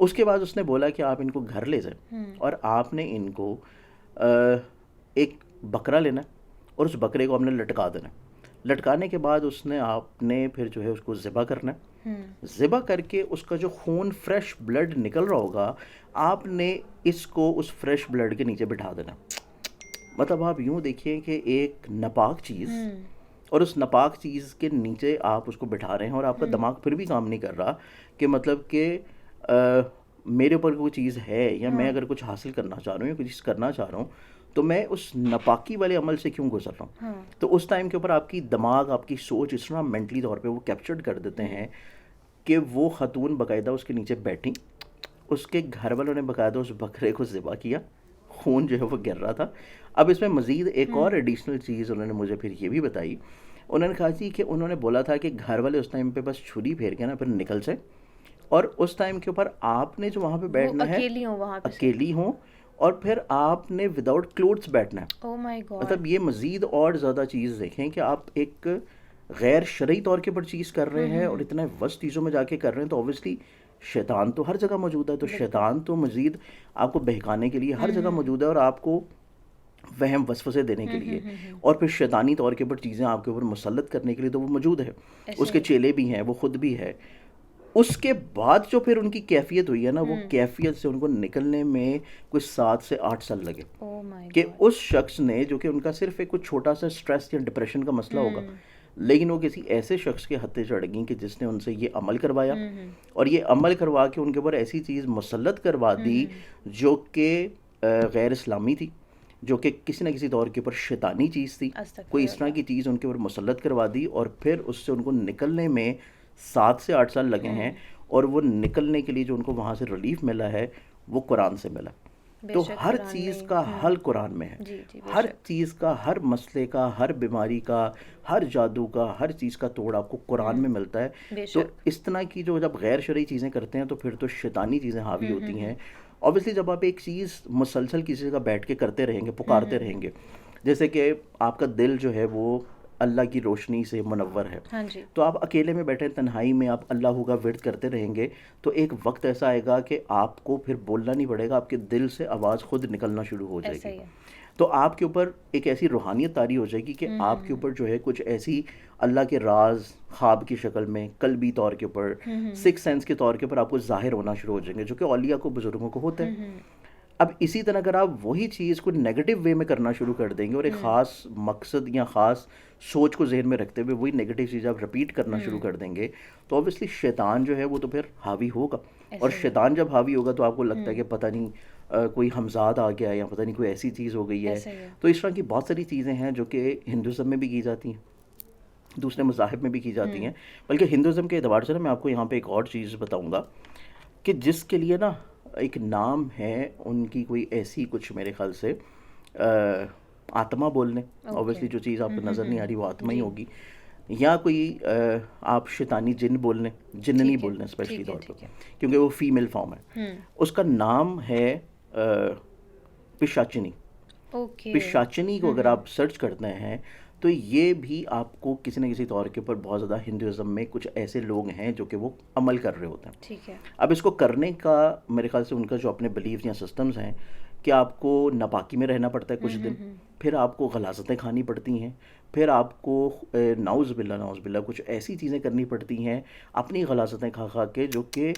उसके बाद उसने बोला कि आप इनको घर ले जाएं और आपने इनको एक बकरा लेना है और उस बकरे को आपने लटका देना है। लटकाने के बाद उसने आपने फिर जो है उसको ज़िबा करना है। ज़िबा करके उसका जो खून फ्रेश ब्लड निकल रहा होगा, आपने इसको उस फ्रेश ब्लड के नीचे बिठा देना। मतलब आप यूँ देखिए कि एक नापाक चीज़, और उस नापाक चीज़ के नीचे आप उसको बिठा रहे हैं और आपका दिमाग फिर भी काम नहीं कर रहा कि मतलब कि मेरे ऊपर कोई चीज़ है, या मैं अगर कुछ हासिल करना चाह रहा हूँ या कुछ चीज़ करना चाह रहा हूँ, तो मैं उस नापाकी वाले अमल से क्यों गुजर रहा हूँ। तो उस टाइम के ऊपर आपकी दिमाग, आपकी सोच इस तरह मेंटली तौर पे वो कैप्चर्ड कर देते हैं कि वो खातून बाकायदा उसके नीचे बैठी, उसके घर वालों ने बाकायदा उस बकरे को ज़िबा किया, खून जो है वो गिर रहा था। अब इसमें मज़ीद एक और एडिशनल चीज़ उन्होंने मुझे फिर ये भी बताई। उन्होंने कहा जी कि उन्होंने बोला था कि घर वाले उस टाइम पे बस छुरी फेर के ना फिर निकल जाए, और उस टाइम के ऊपर आपने जो वहाँ पे बैठना है, अकेली हो वहाँ पे, अकेली हो, और फिर आपने विदाउट क्लोथ्स बैठना है। Oh my God. मतलब ये मज़ीद और ज़्यादा चीज़ देखें कि आप एक गैर शरई तौर के ऊपर चीज़ कर रहे हैं और इतने वस्त चीज़ों में जाके कर रहे हैं, तो ऑब्वियसली शैतान तो हर जगह मौजूद है, तो शैतान तो मज़ीद आपको बहकाने के लिए हर जगह मौजूद है और आपको वहम वसवसे देने के लिए, और फिर शैतानी तौर के ऊपर चीज़ें आपके ऊपर मुसल्लत करने के लिए तो वो मौजूद है। उसके चेले भी हैं, वो खुद भी है। उसके बाद जो फिर उनकी कैफियत हुई है ना, वो कैफियत से उनको निकलने में कुछ 7 से 8 साल लगे। ओह माय कि गॉड। उस शख्स ने, जो कि उनका सिर्फ एक कुछ छोटा सा स्ट्रेस या डिप्रेशन का मसला होगा, लेकिन वो किसी ऐसे शख्स के हत्थे चढ़ गई कि जिसने उनसे ये अमल करवाया, और ये अमल करवा के उनके ऊपर ऐसी चीज़ मुसल्लत करवा दी जो कि गैर इस्लामी थी, जो कि किसी न किसी तौर के ऊपर शैतानी चीज़ थी, कोई इस तरह की चीज़ उनके ऊपर मुसल्लत करवा दी, और फिर उससे उनको निकलने में 7 से 8 साल लगे हैं। और वो निकलने के लिए जो उनको वहाँ से रिलीफ मिला है वो कुरान से मिला। तो हर चीज़ का हल कुरान में है। जी जी, हर चीज़ का, हर मसले का, हर बीमारी का, हर जादू का, हर चीज़ का तोड़ आपको कुरान में मिलता है। तो इस तरह की जो जब गैर शरई चीज़ें करते हैं तो फिर तो शैतानी चीज़ें हावी होती हैं। ऑब्वियसली जब आप एक चीज़ मुसलसल किसी जगह बैठ के करते रहेंगे, पुकारते रहेंगे, जैसे कि आपका दिल जो है वो अल्लाह की रोशनी से मुनव्वर है, हाँ जी। तो आप अकेले में बैठे तन्हाई में आप अल्लाह का विर्द करते रहेंगे, तो एक वक्त ऐसा आएगा कि आपको फिर बोलना नहीं पड़ेगा, आपके दिल से आवाज़ खुद निकलना शुरू हो ऐसा ही जाएगी। है। तो आपके ऊपर एक ऐसी रूहानियत तारी हो जाएगी कि आपके ऊपर जो है कुछ ऐसी अल्लाह के राज ख्वाब की शक्ल में, कल्बी तौर के ऊपर, सिक्स सेंस के तौर के ऊपर आपको ज़ाहिर होना शुरू हो जाएंगे, जो कि औलिया को, बुजुर्गों को होते हैं। अब इसी तरह अगर आप वही चीज़ को नेगेटिव वे में करना शुरू कर देंगे और एक ख़ास मकसद या ख़ास सोच को जहन में रखते हुए वही नेगेटिव चीज़ आप रिपीट करना शुरू कर देंगे, तो ऑब्वियसली शैतान जो है वो तो फिर हावी होगा। और शैतान जब हावी होगा तो आपको लगता है कि पता नहीं कोई हमजाद आ गया, या पता नहीं कोई ऐसी चीज़ हो गई है। तो इस तरह की बहुत सारी चीज़ें हैं जो कि हिंदुज़म में भी की जाती हैं, दूसरे मज़ाहिब में भी की जाती हैं। बल्कि हिंदुज़म के एतबार से ना मैं आपको यहाँ पे एक और चीज़ बताऊँगा कि जिसके लिए ना एक नाम है उनकी, कोई ऐसी कुछ मेरे ख्याल से आत्मा बोलने, ऑब्वियसली जो चीज़ आपको नज़र नहीं आ रही वो आत्मा ही होगी, या कोई आप शैतानी जिन बोलने, जिन्ननी बोलने स्पेशली तौर पर, क्योंकि वो फीमेल फॉर्म है। उसका नाम है पिशाचिनी। पिशाचिनी को अगर आप सर्च करते हैं तो ये भी आपको किसी न किसी तौर के ऊपर बहुत ज़्यादा हिंदुज़म में कुछ ऐसे लोग हैं जो कि वो अमल कर रहे होते हैं। ठीक है। अब इसको करने का मेरे ख्याल से उनका जो अपने बिलीफ या सिस्टम्स हैं कि आपको नापाकी में रहना पड़ता है कुछ दिन, फिर आपको गलाज़तें खानी पड़ती हैं, फिर आपको नाउज़ बिल्ला कुछ ऐसी चीज़ें करनी पड़ती हैं अपनी गलाज़तें खा खा के, जो कि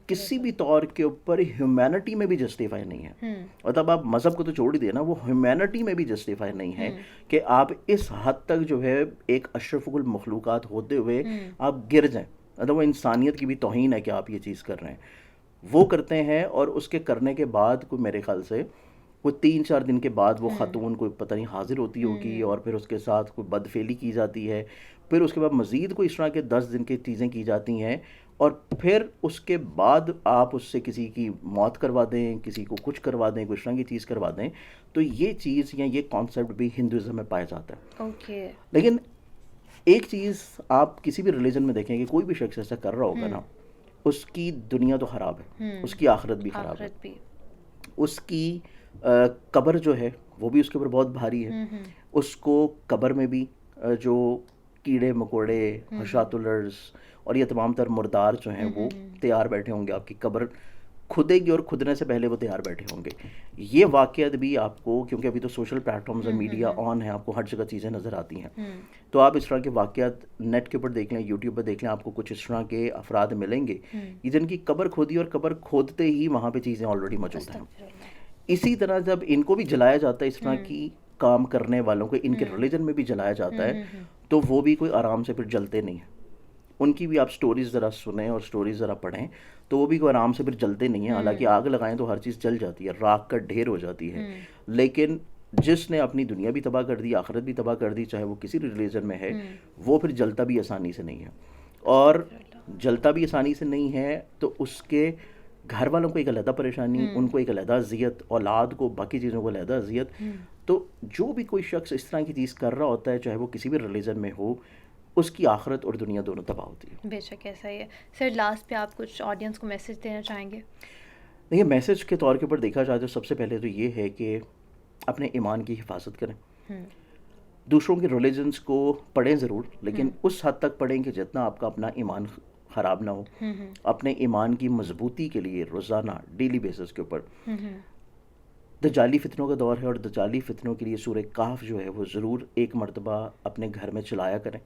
किसी भी तौर के ऊपर ह्यूमैनिटी में भी जस्टिफाई नहीं है। मतलब आप मज़हब को तो छोड़ ही देना, वो ह्यूमैनिटी में भी जस्टिफाई नहीं है कि आप इस हद तक जो है एक अशरफुल मखलूक़ात होते हुए आप गिर जाएं। मतलब वो इंसानियत की भी तौहीन है कि आप ये चीज़ कर रहे हैं। वो करते हैं, और उसके करने के बाद कोई मेरे ख्याल से कोई 3-4 दिन के बाद वो खातून कोई पता नहीं हाजिर होती होगी, और फिर उसके साथ कोई बदफेली की जाती है, फिर उसके बाद मज़ीद कोई इस तरह के 10 दिन की चीज़ें की जाती हैं, और फिर उसके बाद आप उससे किसी की मौत करवा दें, किसी को कुछ करवा दें, कुछ तरह की चीज़ करवा दें, तो ये चीज़ या ये कॉन्सेप्ट भी हिंदुज़म में पाया जाता है। ओके। लेकिन एक चीज़ आप किसी भी रिलीजन में देखेंगे, कोई भी शख्स ऐसा कर रहा होगा ना, उसकी दुनिया तो ख़राब है, उसकी आखिरत भी ख़राब है, आखिरत भी। उसकी कब्र जो है वो भी उसके ऊपर बहुत भारी है। उसको कब्र में भी जो कीड़े मकोड़े, हशातुलर्स और ये तमाम तर मुर्दार जो हैं वो तैयार बैठे होंगे, आपकी कब्र खुदेगी और खुदने से पहले वो तैयार बैठे होंगे। ये वाक़यात भी आपको, क्योंकि अभी तो सोशल प्लेटफॉर्म्स और मीडिया ऑन है, आपको हर जगह चीज़ें नज़र आती हैं, तो आप इस तरह के वाक़यात नेट के ऊपर देख लें, यूट्यूब पर देख लें, आपको कुछ इस तरह के अफराद मिलेंगे जिनकी कब्र खोदी और कब्र खोदते ही वहाँ पे चीज़ें ऑलरेडी मौजूद हैं। इसी तरह जब इनको भी जलाया जाता है, इस तरह की काम करने वालों को इनके रिलीजन में भी जलाया जाता है, तो वो भी कोई आराम से फिर जलते नहीं हैं। उनकी भी आप स्टोरीज़ ज़रा सुनें और स्टोरीज़ ज़रा पढ़ें, तो वो भी कोई आराम से फिर जलते नहीं हैं। हालांकि आग लगाएं तो हर चीज़ जल जाती है, राख का ढेर हो जाती है, लेकिन जिसने अपनी दुनिया भी तबाह कर दी, आखिरत भी तबाह कर दी, चाहे वो किसी रिलीजन में है, वो फिर जलता भी आसानी से नहीं है। और जलता भी आसानी से नहीं है तो उसके घर वालों को एक अलहदा परेशानी, उनको एक अलहदा अजियत, औलाद को बाकी चीज़ों को अलहदा अजियत। तो जो भी कोई शख्स इस तरह की चीज़ कर रहा होता है, चाहे वो किसी भी रिलीजन में हो, उसकी आखिरत और दुनिया दोनों तबाह होती है। बेशक ऐसा ही है। सर लास्ट पे आप कुछ ऑडियंस को मैसेज देना चाहेंगे? देखिए, मैसेज के तौर के ऊपर देखा जाए तो सबसे पहले तो ये है कि अपने ईमान की हिफाजत करें। दूसरों के रिलीजन्स को पढ़ें ज़रूर, लेकिन उस हद तक पढ़ें कि जितना आपका अपना ईमान ख़राब ना हो। अपने ईमान की मजबूती के लिए रोज़ाना डेली बेसिस के ऊपर, दजाली फितनों का दौर है और दजाली फितनों के लिए सूरह काफ जो है वो ज़रूर एक मरतबा अपने घर में चलाया करें,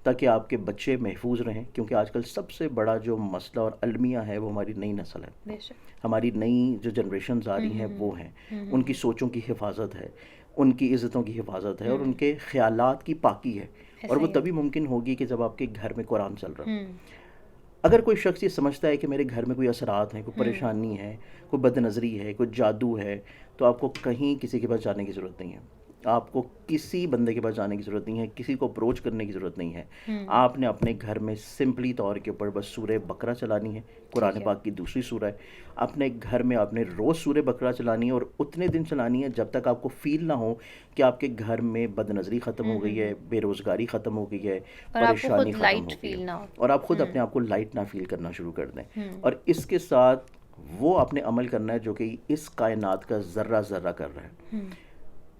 ताकि आपके बच्चे महफूज रहें। क्योंकि आजकल सबसे बड़ा जो मसला और अलमिया है वो हमारी नई नस्ल है, हमारी नई जो जनरेशन आ रही हैं वो हैं, उनकी सोचों की हिफाजत है, उनकी इज़्ज़तों की हिफाजत है और उनके ख़यालात की पाकी है। और वो तभी मुमकिन होगी कि जब आपके घर में कुरान चल रहा है। अगर कोई शख्स ये समझता है कि मेरे घर में कोई असरात हैं, कोई परेशानी है, कोई बदनज़री है, कोई जादू है, तो आपको कहीं किसी के पास जाने की ज़रूरत नहीं है। आपको किसी बंदे के पास जाने की ज़रूरत नहीं है, किसी को अप्रोच करने की ज़रूरत नहीं है। आपने अपने घर में सिंपली तौर के ऊपर बस सूरह बकरा चलानी है, कुरान पाक की दूसरी सूरह है। अपने घर में आपने रोज़ सूरह बकरा चलानी है और उतने दिन चलानी है जब तक आपको फ़ील ना हो कि आपके घर में बदनज़री ख़त्म हो गई है, बेरोज़गारी ख़त्म हो गई है, परेशानी ख़त्म हो गई है, और आप खुद अपने आप को लाइट ना फ़ील करना शुरू कर दें। और इसके साथ वो आपने अमल करना है जो कि इस कायनात का ज़र्रा ज़र्रा कर रहा है।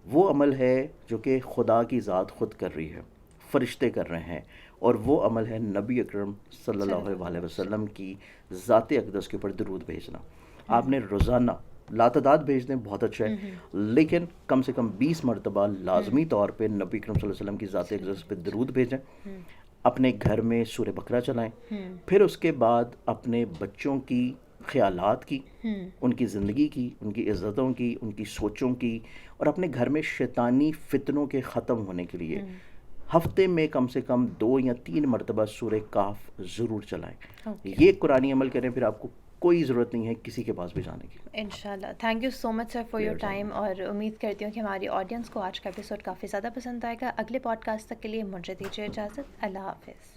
वो अमल है जो कि खुदा की ज़ात खुद कर रही है, फ़रिश्ते कर रहे हैं, और वो अमल है नबी अकरम सल्लल्लाहु अलैहि वसल्लम की ज़ात अक़दस के ऊपर दरूद भेजना। आपने रोज़ाना लातादाद भेज दें, बहुत अच्छा है, लेकिन कम से कम 20 मरतबा लाजमी तौर पे नबी अकरम सल्लल्लाहु अलैहि वसल्लम की ज़ात अक़दस पे दरूद भेजें। अपने घर में सूरह बकरा चलाएं। फिर उसके बाद अपने बच्चों की ख़यालात की, उनकी ज़िंदगी की, उनकी इज़्ज़तों की, उनकी सोचों की, और अपने घर में शैतानी फितनों के ख़त्म होने के लिए हफ्ते में कम से कम 2 या 3 मरतबा सूरह काफ ज़रूर चलाएं। ये कुरानी अमल करें, फिर आपको कोई ज़रूरत नहीं है किसी के पास भी जाने की। इंशाल्लाह। Thank you so much sir for your time, और उम्मीद करती हूँ कि हमारी ऑडियंस को आज का एपिसोड काफ़ी ज़्यादा पसंद आएगा। अगले पॉडकास्ट तक के लिए मुझे दीजिए इजाज़त। अल्लाह हाफ़िज़।